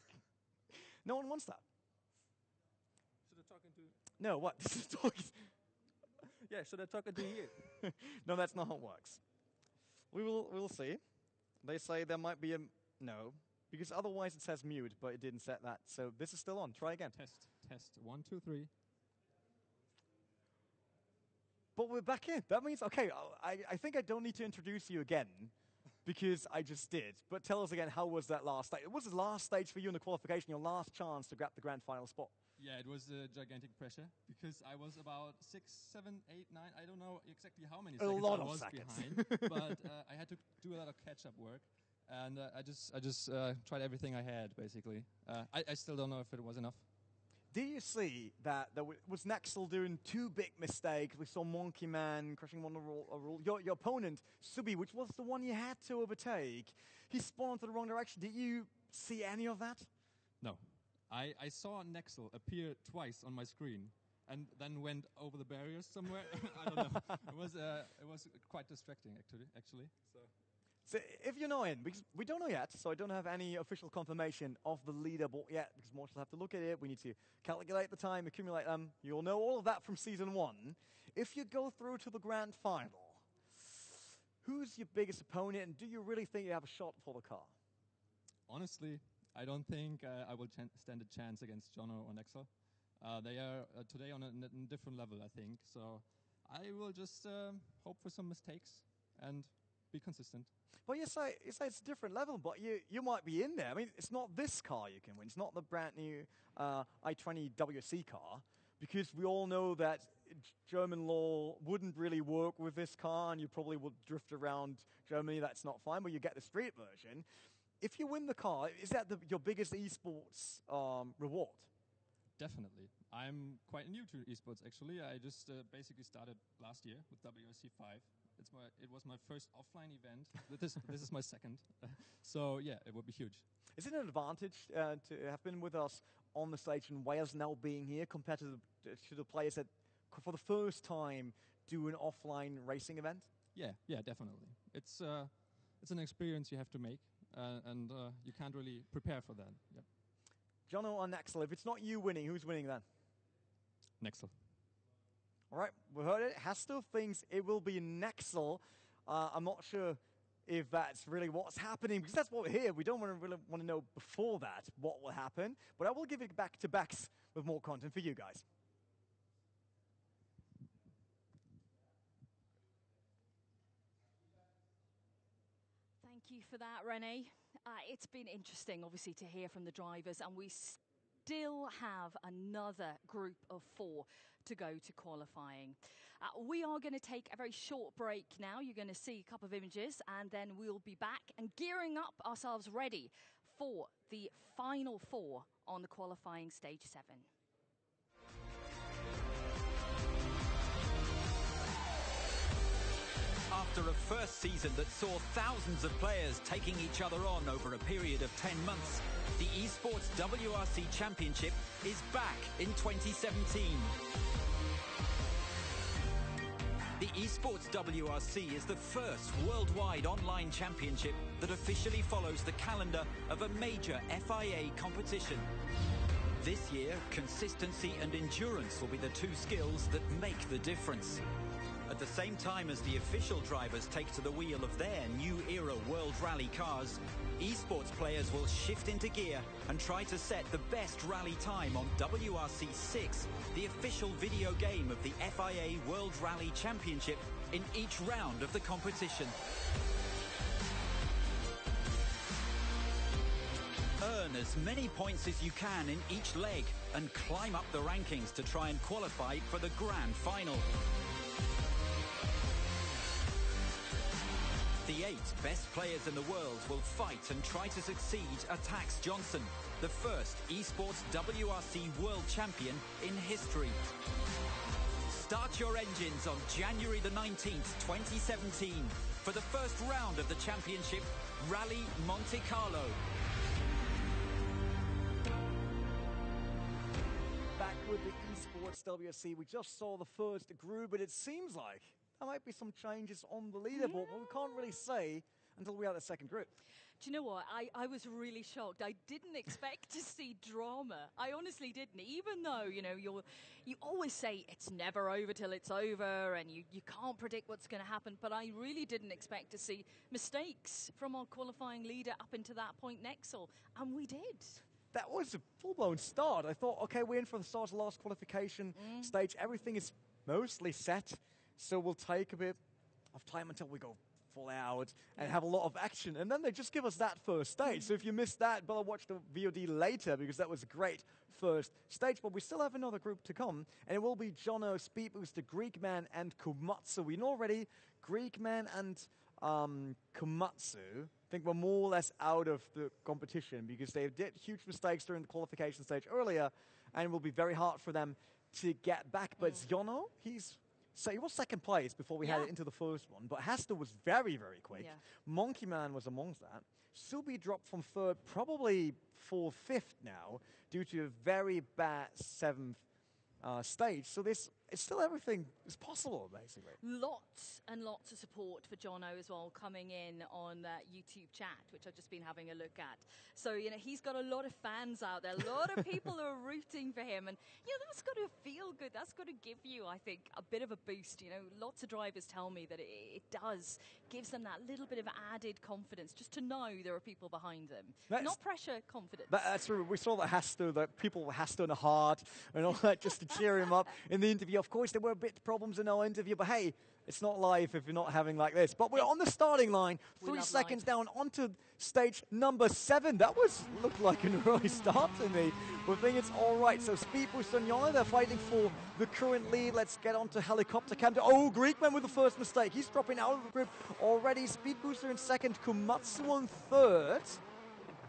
no one wants that. Should I talking to? No, what? This is talking. Yeah, should I talking to you? No, that's not how it works. We'll see. They say there might be a no, because otherwise it says mute, but it didn't set that. So this is still on. Try again. Test. 1, 2, 3. But we're back in. That means, okay, I think I don't need to introduce you again. because I just did. But tell us again, how was that last stage? It was the last stage for you in the qualification, your last chance to grab the grand final spot. Yeah, it was gigantic pressure because I was about 6, 7, 8, 9. I don't know exactly how many seconds I was behind, but I had to do a lot of catch-up work, and I just tried everything I had basically. I still don't know if it was enough. Do you see that was Nexel doing 2 big mistakes? We saw Monkey Man crashing on a rule. Your opponent, Subi, which was the one you had to overtake, he spun into the wrong direction. Did you see any of that? No. I saw Nexel appear twice on my screen and then went over the barriers somewhere. I don't know. It was quite distracting, actually. So if you're not in, because we don't know yet, so I don't have any official confirmation of the leaderboard yet, because Marshall will have to look at it. We need to calculate the time, accumulate them. You'll know all of that from Season 1. If you go through to the grand final, who's your biggest opponent, and do you really think you have a shot for the car? Honestly, I don't think I will stand a chance against Jono or Nexel. They are today on a different level, I think. So I will just hope for some mistakes and be consistent. Well, you say it's a different level, but you might be in there. I mean, it's not this car you can win. It's not the brand new i20 WRC car, because we all know that German law wouldn't really work with this car, and you probably would drift around Germany. That's not fine, but you get the street version. If you win the car, is that your biggest esports reward? Definitely. I'm quite new to esports, actually. I just basically started last year with WRC 5. It was my first offline event. This is my second. So, yeah, it would be huge. Is it an advantage to have been with us on the stage in Wales now being here compared to the players that, for the first time, do an offline racing event? Yeah, definitely. It's an experience you have to make, and you can't really prepare for that. Yep. Jono or Nexel, if it's not you winning, who's winning then? Nexel. All right, we heard it. Hastel thinks it will be Nexel. I'm not sure if that's really what's happening, because that's what we're here. We don't really want to know before that what will happen. But I will give it back to Bex with more content for you guys. Thank you for that, Rene. It's been interesting, obviously, to hear from the drivers, and we still have another group of 4 to go to qualifying. We are going to take a very short break now. You're going to see a couple of images, and then we'll be back and gearing up ourselves ready for the final 4 on the qualifying stage 7. After a first season that saw thousands of players taking each other on over a period of 10 months, the eSports WRC Championship is back in 2017. The eSports WRC is the first worldwide online championship that officially follows the calendar of a major FIA competition. This year, consistency and endurance will be the 2 skills that make the difference. At the same time as the official drivers take to the wheel of their new era World Rally cars, eSports players will shift into gear and try to set the best rally time on WRC 6, the official video game of the FIA World Rally Championship, in each round of the competition. Earn as many points as you can in each leg and climb up the rankings to try and qualify for the grand final. The 8 best players in the world will fight and try to succeed Atax Johnson, the first eSports WRC World Champion in history. Start your engines on January the 19th, 2017 for the first round of the championship, Rally Monte Carlo. Back with the eSports WRC, we just saw the first group, but it seems like there might be some changes on the leaderboard, but we can't really say until we have the second group. Do you know what? I was really shocked. I didn't expect to see drama. I honestly didn't. Even though, you always say it's never over till it's over, and you can't predict what's going to happen. But I really didn't expect to see mistakes from our qualifying leader up into that point, Nexel, and we did. That was a full-blown start. I thought, okay, we're in for the start of the last qualification stage. Everything is mostly set. So we'll take a bit of time until we go beautiful out and have a lot of action. And then they just give us that first stage. So if you missed that, better watch the VOD later because that was a great first stage. But we still have another group to come. And it will be Jono, Speed Booster, Greekman, and Komatsu. We know already Greekman and Komatsu, I think we're more or less out of the competition because they did huge mistakes during the qualification stage earlier, and it will be very hard for them to get back. But Jono, he was second place before we had it into the first one, but Hester was very, very quick. Yeah. Monkey Man was amongst that. Subi dropped from third, probably for fifth now, due to a very bad seventh stage. So it's still everything is possible, basically. Lots and lots of support for Jono as well coming in on YouTube chat, which I've just been having a look at. So, you know, he's got a lot of fans out there. A lot of people are rooting for him. And, you know, that's got to feel good. That's got to give you, I think, a bit of a boost. You know, lots of drivers tell me that it does. Gives them that little bit of added confidence just to know there are people behind them. Not pressure, confidence. That's true. We saw that people were Hester in the heart and all that just to cheer him up in the interview. Of course, there were a bit of problems in our interview, but hey, it's not live if you're not having like this. But we're on the starting line, 3 seconds down onto stage number 7. That looked like an early start to me. We think it's all right. So Speed Booster and Yana, they're fighting for the current lead. Let's get on to Helicopter Cam. Oh, Greekman with the first mistake. He's dropping out of the group already. Speed Booster in second, Komatsu on third.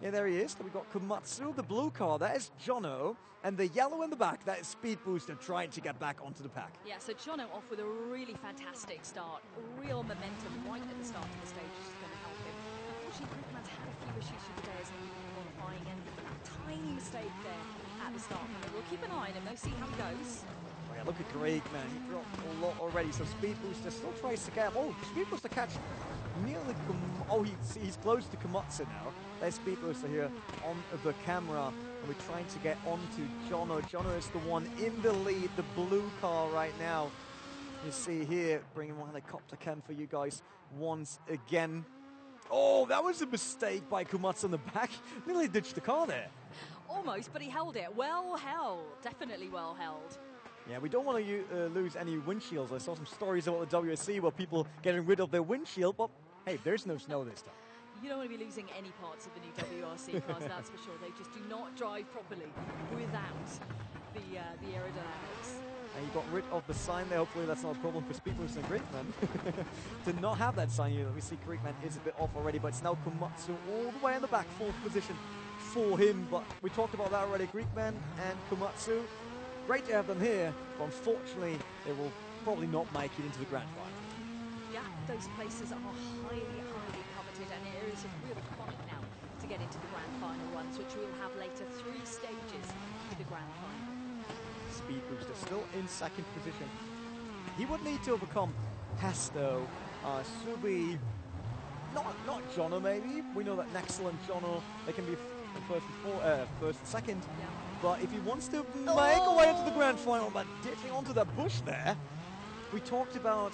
Yeah, there he is. We've got Komatsu, the blue car. That is Jono. And the yellow in the back, that is Speed Booster trying to get back onto the pack. Yeah, so Jono off with a really fantastic start. Real momentum right at the start of the stage, which is going to help him. Unfortunately, Greekman's had a few issues with the day as qualifying, and a tiny mistake there at the start. But we'll keep an eye on him, though, see how he goes. Oh, yeah, look at Greekman. He dropped a lot already. So Speed Booster still tries to get him. Oh, Speed Booster catch nearly. He's close to Komatsu now. There's Speed Booster here on the camera. And we're trying to get onto Jono. Jono is the one in the lead, the blue car right now. You see here, bringing one helicopter cam for you guys once again. Oh, that was a mistake by Komatsu in the back. Nearly ditched the car there. Almost, but he held it. Well held. Definitely well held. Yeah, we don't want to lose any windshields. I saw some stories about the WRC where people getting rid of their windshield, but hey, there's no snow this time. You don't want to be losing any parts of the new WRC cars, that's for sure. They just do not drive properly without the aerodynamics. And you got rid of the sign there. Hopefully that's not a problem for Speed Booster and Greekman. Did not have that sign here. Let me see, Greekman is a bit off already, but it's now Komatsu all the way in the back, 4th position for him. But we talked about that already. Greekman and Komatsu, great to have them here, but unfortunately they will probably not make it into the grand final. Yeah, those places are highly coveted, and it is a real fight now to get into the grand final runs, which we'll have later. 3 stages to the grand final. Speed Booster still in 2nd position. He would need to overcome Hasto, Subi, not Jono maybe. We know that Nexel and Jono, they can be first and second. Yeah. But if he wants to make a way into the grand final, but ditching onto that bush there, we talked about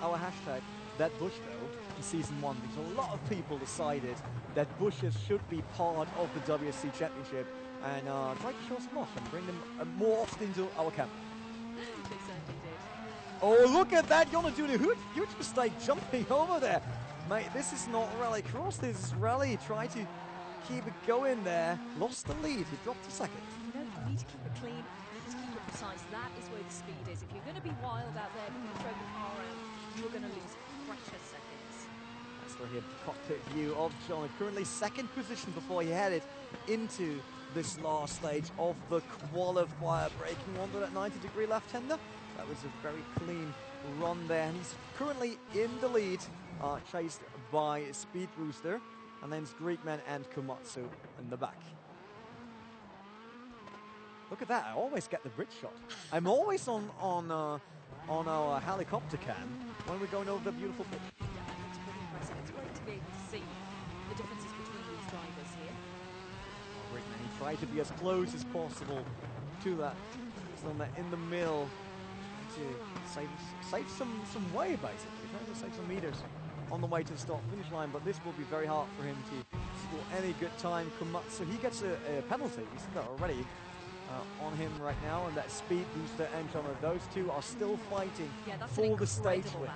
our hashtag, that bush though, in season 1, because a lot of people decided that bushes should be part of the WRC Championship and try to show some off and bring them more often into our camp. They certainly did. Oh, look at that! Jono doing a huge mistake jumping over there. Mate, this is not rally cross, this is rally. Try to keep it going there. Lost the lead, he dropped to 2nd. You know, you need to keep it clean, you need to keep it precise. That is where the speed is. If you're going to be wild out there, if you're going to throw the car around, you're going to lose precious seconds. That's for him, cockpit view of Jono. Currently 2nd position before he headed into this last stage of the qualifier, breaking onto that 90-degree left-hander. That was a very clean run there, and he's currently in the lead, chased by Speed Booster, and then it's Greekman and Komatsu in the back. Look at that! I always get the bridge shot. I'm always on our helicopter cam when we're going over the beautiful pitch. Yeah, it's pretty impressive. It's great to be able to see the differences between these drivers here. Greekman, he tried to be as close as possible to that. Still in the middle to save some way, basically. Trying to save some meters on the way to the start-finish line, but this will be very hard for him to score any good time. Komatsu, he gets a penalty. We see that already on him right now, and that Speed Booster and Jono, those two are still fighting for the stage win.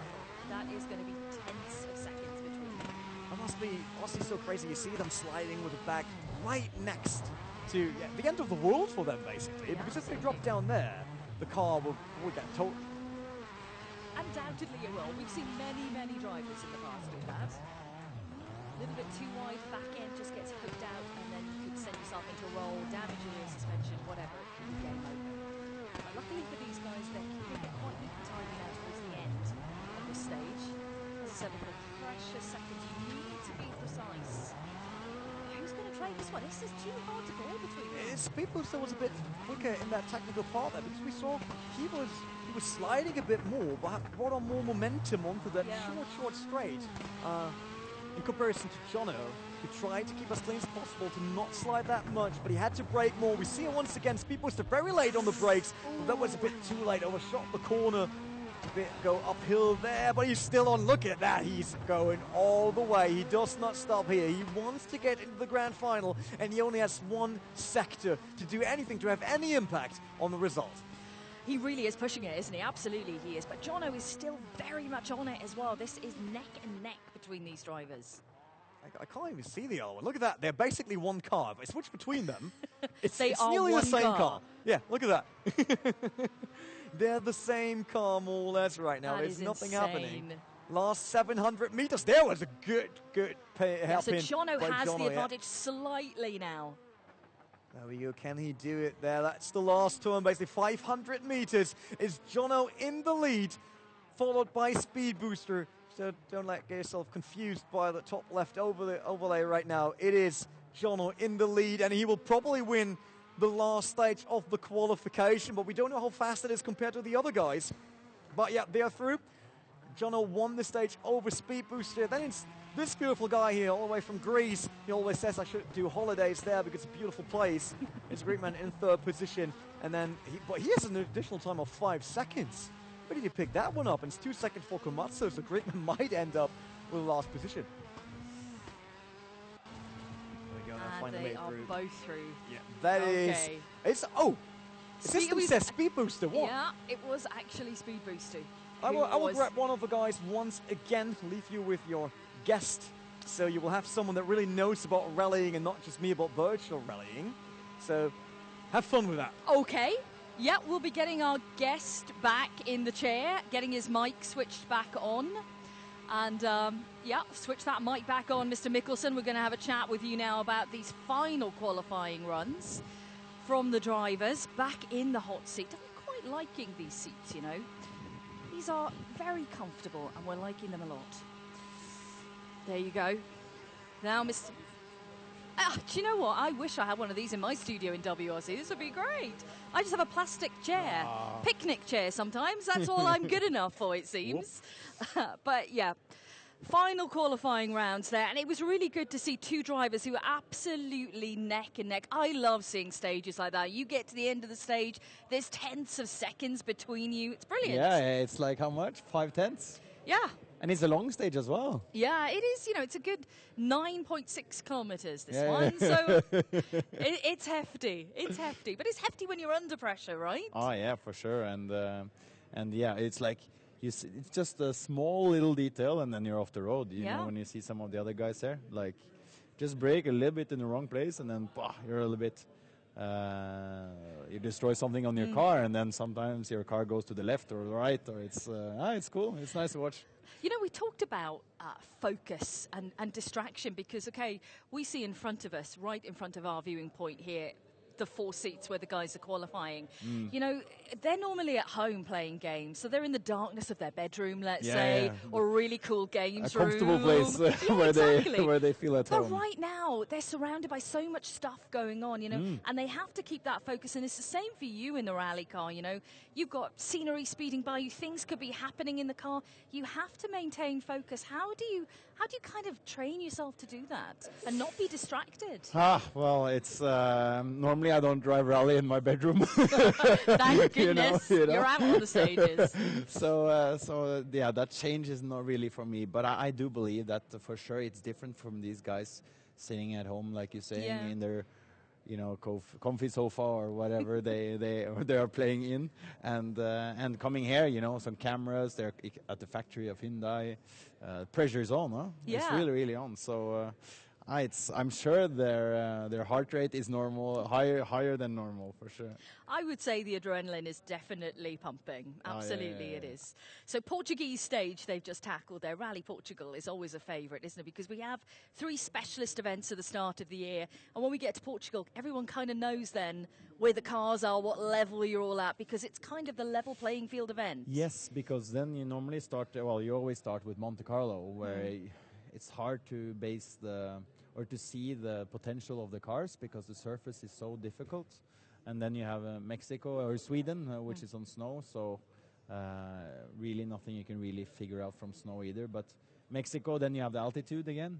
That is going to be tenths of seconds must be so crazy. You see them sliding with the back right next to the end of the world for them, basically. Because if they drop down there, the car will get total. Undoubtedly it will. We've seen many, many drivers in the past do that. A little bit too wide, back end just gets hooked out, and then you could send yourself into a roll, damage your rear suspension, whatever, it could be game over. But luckily for these guys, they're keeping it quite neat and tidy now towards the end of this stage. As I said before, precious seconds, you need to be precise. Who's going to trade this one? This is too hard to call between them. Speedbooster was a bit quicker in that technical part there, because we saw he was sliding a bit more, but brought on more momentum onto that short straight. In comparison to Jono, who tried to keep as clean as possible to not slide that much, but he had to brake more. We see it once again, Speedbooster very late on the brakes, but that was a bit too late, overshot the corner. A bit go uphill there, but he's still on. Look at that, he's going all the way. He does not stop here. He wants to get into the grand final, and he only has one sector to do anything, to have any impact on the result. He really is pushing it, isn't he? Absolutely he is. But Jono is still very much on it as well. This is neck and neck between these drivers. I can't even see the other one. Look at that. They're basically one car. If I switch between them, it's are nearly the one same car. car. Yeah, look at that. They're the same car more or less right now. That There's is nothing insane. happening. Last 700 meters. There was a good help So in Jono by has Jono, the yeah. advantage slightly now. There we go. Can he do it there? That's the last turn, basically 500 meters. Is Jono in the lead, followed by Speed Booster. So don't get yourself confused by the top left overlay right now. It is Jono in the lead, and he will probably win the last stage of the qualification, but we don't know how fast it is compared to the other guys. But yeah, they are through. Jono won the stage over Speed Booster. Then it's this beautiful guy here, all the way from Greece. He always says I should do holidays there because it's a beautiful place. It's a great man in third position. And then, he has an additional time of 5 seconds. Where did he pick that one up? And it's 2 seconds for Komatsu, so Greatman might end up with the last position. There we go, now And finally they made are through. both through. Yeah, that is. Okay. It's system says Speed Booster. What? Yeah, it was actually Speed Booster. I will grab one of the guys once again, leave you with your guest. So you will have someone that really knows about rallying and not just me about virtual rallying. So have fun with that. Okay. Yeah, we'll be getting our guest back in the chair, getting his mic switched back on. And yeah, switch that mic back on, Mr. Mikkelsen. We're going to have a chat with you now about these final qualifying runs from the drivers back in the hot seat. I'm quite liking these seats, you know. These are very comfortable and we're liking them a lot. There you go. Now, Mr. Do you know what? I wish I had one of these in my studio in WRC. This would be great. I just have a plastic chair, picnic chair sometimes. That's all I'm good enough for, it seems. But yeah, final qualifying rounds there. And it was really good to see two drivers who were absolutely neck and neck. I love seeing stages like that. You get to the end of the stage, there's tenths of seconds between you. It's brilliant. Yeah, it's like how much? 5 tenths? Yeah. And it's a long stage as well. Yeah, it is. You know, it's a good 9.6 kilometers, this one. So it's hefty. It's hefty. But it's hefty when you're under pressure, right? Oh, yeah, for sure. And yeah, it's like, it's just a small little detail and then you're off the road. You know, when you see some of the other guys there, like, just brake a little bit in the wrong place and then you're a little bit, you destroy something on your car, and then sometimes your car goes to the left or the right, or it's cool. It's nice to watch. You know, we talked about focus and distraction because, okay, we see in front of us, right in front of our viewing point here, the 4 seats where the guys are qualifying. You know, they're normally at home playing games, so they're in the darkness of their bedroom, let's say, or a really cool games room. A comfortable place where they feel at home. But right now, they're surrounded by so much stuff going on, you know, and they have to keep that focus. And it's the same for you in the rally car, you know. You've got scenery speeding by you, things could be happening in the car. You have to maintain focus. How do you kind of train yourself to do that and not be distracted? Well, it's normally I don't drive rally in my bedroom. Thank goodness. You know? You're out on the stages. So yeah, that change is not really for me. But I do believe that for sure it's different from these guys sitting at home, like you're saying, in their you know, comfy sofa or whatever they are playing in, and coming here, you know, some cameras. They're at the factory of Hyundai. Pressure's on, huh? Yeah. It's really on. So. I'm sure their heart rate is normal, higher than normal for sure. I would say the adrenaline is definitely pumping. Absolutely, yeah. it is. So Portuguese stage they've just tackled there. Rally Portugal is always a favourite, isn't it? Because we have 3 specialist events at the start of the year, and when we get to Portugal, everyone kind of knows then where the cars are, what level you're all at, because it's kind of the level playing field event. Yes, because then you normally start. Well, you always start with Monte Carlo, where. It's hard to base to see the potential of the cars because the surface is so difficult. And then you have Mexico or Sweden, which is on snow. So really nothing you can really figure out from snow either. But Mexico, then you have the altitude again.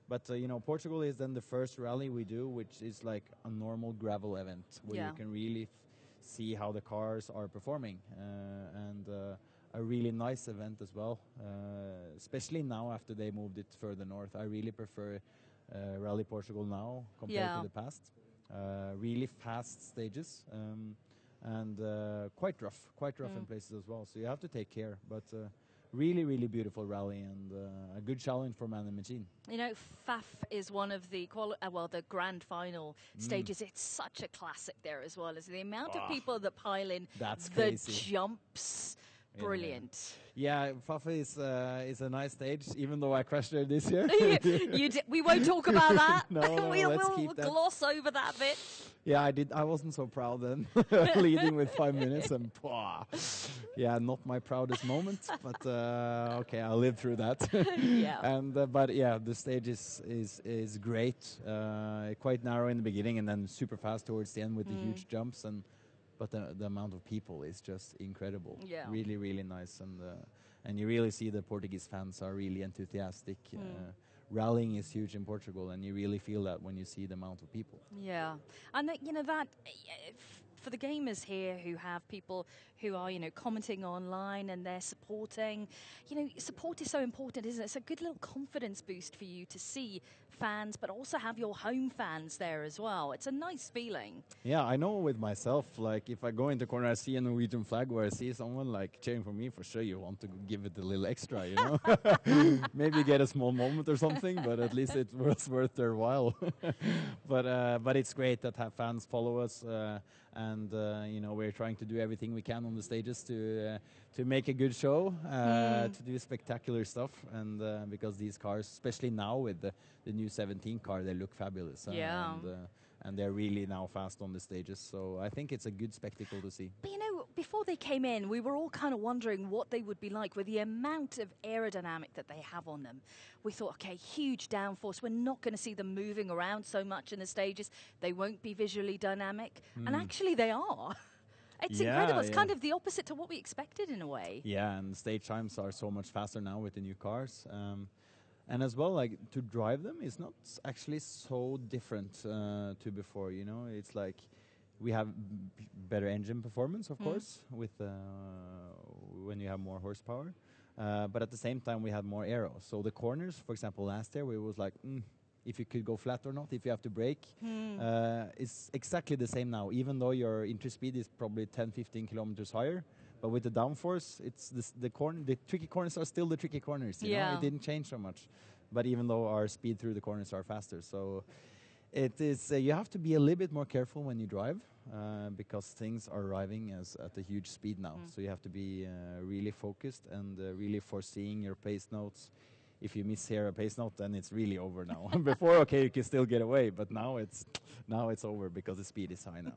But you know, Portugal is then the first rally we do, which is like a normal gravel event where you can really see how the cars are performing. A really nice event as well, especially now after they moved it further north. I really prefer Rally Portugal now compared to the past. Really fast stages and quite rough in places as well. So you have to take care, but really beautiful rally and a good challenge for man and machine. You know, FAF is one of the the grand final stages. It's such a classic there as well. As the amount of people that pile in, that's the crazy. Jumps. Brilliant. Yeah, Fafa is a nice stage, even though I crashed there this year. We won't talk about that. No, we'll keep that. gloss over that bit. Yeah, I did. I wasn't so proud then, leading with 5 minutes, and yeah, not my proudest moment. But okay, I'll live through that. Yeah. And but yeah, the stage is great. Quite narrow in the beginning, and then super fast towards the end with the huge jumps But the amount of people is just incredible. Yeah. Really nice, and you really see the Portuguese fans are really enthusiastic. Rallying is huge in Portugal, and you really feel that when you see the amount of people. Yeah, and you know that for the gamers here who have people who are, you know, commenting online and they're supporting, you know, support is so important, isn't it? It's a good little confidence boost for you to see fans, but also have your home fans there as well. It's a nice feeling. Yeah, I know with myself, like if I go into corner, I see a Norwegian flag where I see someone like cheering for me, for sure you want to give it a little extra, you know? Maybe get a small moment or something, but at least it was worth their while. But it's great that fans follow us, and you know, we're trying to do everything we can on the stages to make a good show, to do spectacular stuff, and because these cars, especially now with the new 17 car, they look fabulous. And they're really now fast on the stages, so I think it's a good spectacle to see. But you know, before they came in, we were all kind of wondering what they would be like with the amount of aerodynamic that they have on them. We thought, okay, huge downforce. We're not going to see them moving around so much in the stages. They won't be visually dynamic. And actually they are. It's incredible. It's kind of the opposite to what we expected in a way. Yeah, and stage times are so much faster now with the new cars. And as well, like, to drive them is not actually so different to before, you know. It's like we have better engine performance, of course, with when you have more horsepower. But at the same time, we have more aero. So the corners, for example, last year, it was like, if you could go flat or not, if you have to brake. It's exactly the same now, even though your entry speed is probably 10-15 kilometers higher. But with the downforce, it's the tricky corners are still the tricky corners. You know? It didn't change so much. But even though our speed through the corners are faster, so it is. You have to be a little bit more careful when you drive because things are arriving at a huge speed now. So you have to be really focused and really foreseeing your pace notes. If you miss here a pace note, then it's really over now. Before, okay, you can still get away, but now it's over because the speed is high now.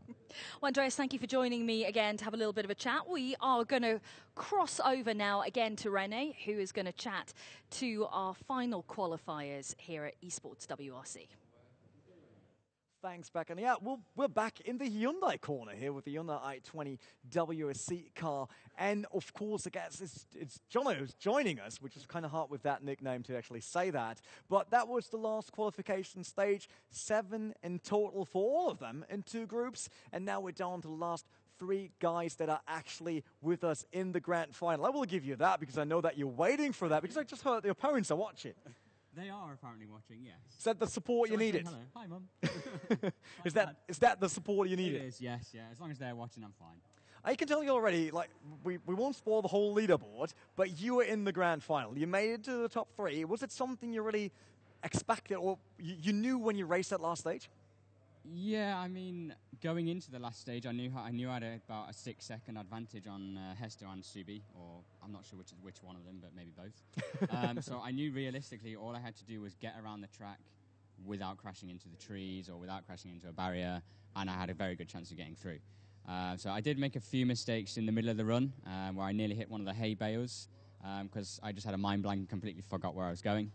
Well, Andreas, thank you for joining me again to have a little bit of a chat. We are going to cross over now again to Rene, who is going to chat to our final qualifiers here at eSports WRC. Thanks, Beck. And yeah, we're back in the Hyundai corner here with the Hyundai i20 WRC car. And of course, I guess it's Jono who's joining us, which is kind of hard with that nickname to actually say that. But that was the last qualification stage, 7 in total for all of them in 2 groups. And now we're down to the last 3 guys that are actually with us in the grand final. I will give you that because I know that you're waiting for that because I just heard the opponents are watching. They are apparently watching, yes. Is that the support you needed? Hello. Hi, Mum. Is that the support you needed? It is, yes, yeah. As long as they're watching, I'm fine. I can tell you already, like, we won't spoil the whole leaderboard, but you were in the grand final. You made it to the top 3. Was it something you really expected, or you knew when you raced that last stage? Yeah, I mean, going into the last stage, I knew I had about a 6-second advantage on Hester and Subi, or I'm not sure which one of them, but maybe both. So I knew realistically all I had to do was get around the track without crashing into the trees or without crashing into a barrier, and I had a very good chance of getting through. So I did make a few mistakes in the middle of the run, where I nearly hit one of the hay bales, because I just had a mind blank and completely forgot where I was going.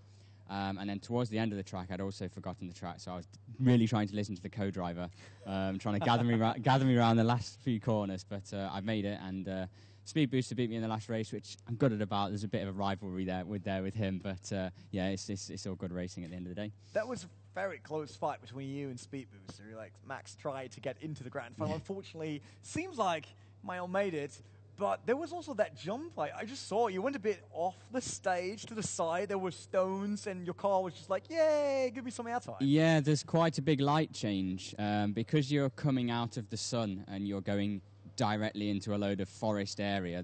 And then towards the end of the track, I'd also forgotten the track, so I was really trying to listen to the co-driver, trying to gather me around the last few corners. But I made it, and Speed Booster beat me in the last race, which I'm gutted about. There's a bit of a rivalry there with him, but yeah, it's all good racing at the end of the day. That was a very close fight between you and Speed Booster. Like, Max tried to get into the grand final. Unfortunately, seems like Mael made it. But there was also that jump. I just saw you went a bit off the stage to the side. There were stones, and your car was just like, yay, give me some airtime. Yeah, there's quite a big light change. Because you're coming out of the sun and you're going directly into a load of forest area,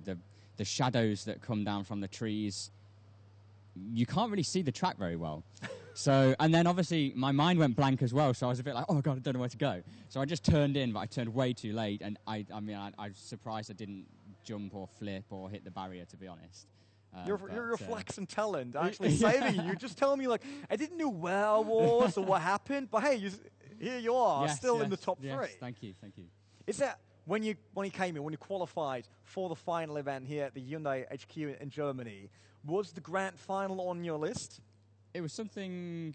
the shadows that come down from the trees, you can't really see the track very well. So, and then obviously my mind went blank as well, so I was a bit like, oh God, I don't know where to go. So I just turned in, but I turned way too late, and I was surprised I didn't jump or flip or hit the barrier, to be honest. You're a flex and talent, actually saving you. Just telling me, like, I didn't know where I was or what happened, but hey, here you are, still in the top 3. Thank you. Is that when you came in, when you qualified for the final event here at the Hyundai HQ in Germany, was the grand final on your list? It was something,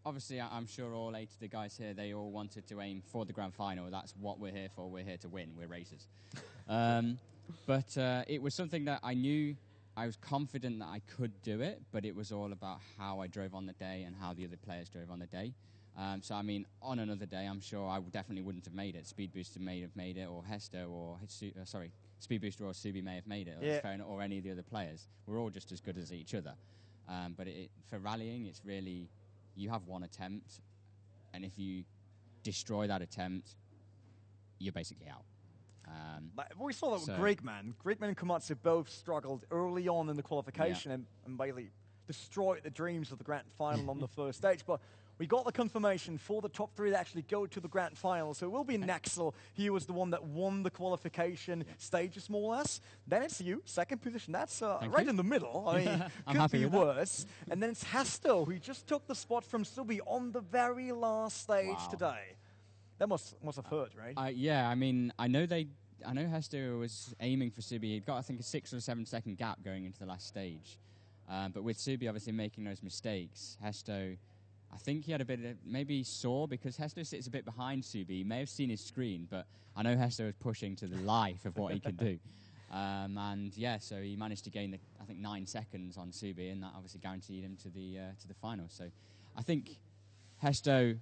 obviously, I'm sure all 8 of the guys here, they all wanted to aim for the grand final. That's what we're here for. We're here to win. We're racers. But it was something that I knew, I was confident that I could do it, but it was all about how I drove on the day and how the other players drove on the day. So, I mean, on another day, I'm sure I definitely wouldn't have made it. Speed Booster may have made it, or Hester, or Speed Booster or Subi may have made it, or any of the other players. We're all just as good as each other. But for rallying, it's really, you have one attempt, and if you destroy that attempt, you're basically out. We saw that with Grigman. Grigman and Komatsu both struggled early on in the qualification and basically destroyed the dreams of the grand final on the first stage. But we got the confirmation for the top 3 that actually go to the grand final. So it will be Nexel. He was the one that won the qualification stages, more or less. Then it's you, second position. That's right in the middle. I mean, could be worse. And then it's Hasto, who just took the spot from Subi on the very last stage today. That must have hurt, right? Yeah, I mean, I know Hester was aiming for Subi. He'd got, I think, a 6 or 7 second gap going into the last stage. But with Subi obviously making those mistakes, Hesto, I think he had a bit of, maybe saw, because Hesto sits a bit behind Subi. He may have seen his screen, but I know Hesto was pushing to the life of what he could do. And yeah, so he managed to gain, I think, 9 seconds on Subi, and that obviously guaranteed him to the final. So I think Hesto,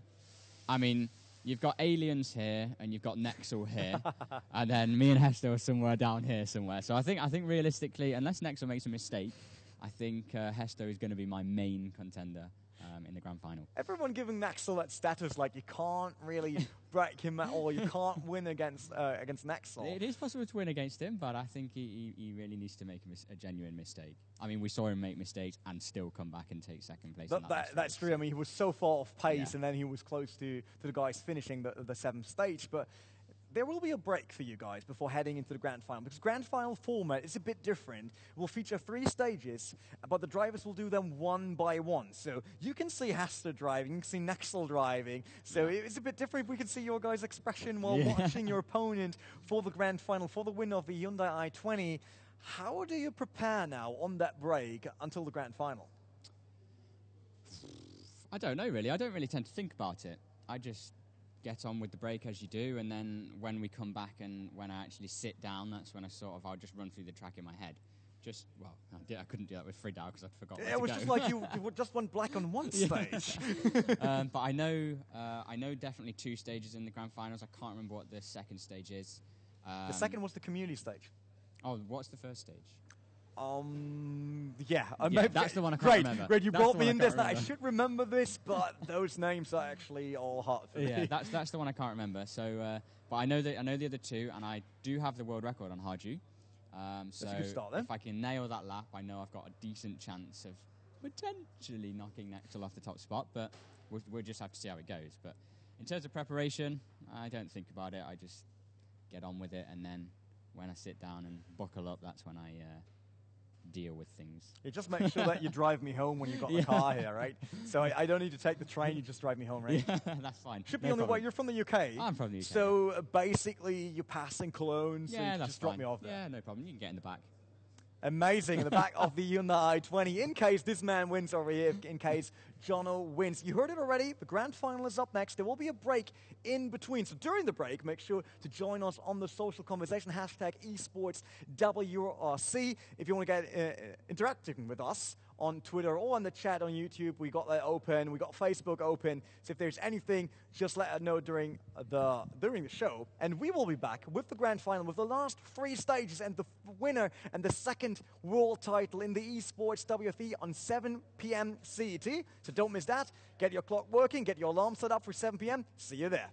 I mean, you've got aliens here, and you've got Nexel here, and then me and Hesto are somewhere down here somewhere. So I think realistically, unless Nexel makes a mistake, I think Hesto is going to be my main contender in the grand final. Everyone giving Nexel that status, like you can't really break him at all. You can't win against Nexel. It is possible to win against him, but I think he really needs to make a genuine mistake. I mean, we saw him make mistakes and still come back and take second place. That's true. I mean, he was so far off pace, and then he was close to the guys finishing the 7th stage. But there will be a break for you guys before heading into the grand final, because grand final format is a bit different. It will feature 3 stages, but the drivers will do them one by one. So you can see Hester driving, you can see Nexel driving. So it's a bit different. We can see your guys' expression while watching your opponent for the grand final, for the win of the Hyundai i20. How do you prepare now on that break until the grand final? I don't know, really. I don't really tend to think about it. I just get on with the break as you do, and then when we come back and when I actually sit down, that's when I'll just run through the track in my head. I couldn't do that with Friedau because I forgot where to go. It was just like you just went black on one stage. But I know definitely 2 stages in the grand finals. I can't remember what the second stage is. The second was the community stage. Oh, what's the first stage? Yeah, that's the one I can't great, remember. Great, you That's brought the me one in I this. can't I remember. should remember this, but those names are actually all hard for me. Yeah, that's the one I can't remember. So, but I know the other two, and I do have the world record on hard U. So a good start, then. if I can nail that lap, I know I've got a decent chance of potentially knocking Nextel off the top spot. But we'll just have to see how it goes. But in terms of preparation, I don't think about it. I just get on with it, and then when I sit down and buckle up, that's when I deal with things. You just make sure that you drive me home when you've got the car here, right? So I don't need to take the train, you just drive me home, right? Yeah, that's fine. Should be No on the way. problem. You're from the UK. I'm from the UK. So basically, you're passing Cologne, so you Yeah, can that's just drop fine. me off there. Yeah, no problem. You can get in the back. Amazing, in the back of the Hyundai i20, in case this man wins over here, in case Jono wins. You heard it already, the grand final is up next. There will be a break in between. So during the break, make sure to join us on the social conversation, hashtag eSports WRC. If you want to get interacting with us on Twitter or on the chat on YouTube, we got that open. We got Facebook open. So if there's anything, just let us know during the show. And we will be back with the grand final, with the last 3 stages and the winner and the second world title in the eSports WRC on 7 p.m. CET. So don't miss that. Get your clock working. Get your alarm set up for 7 p.m. See you there.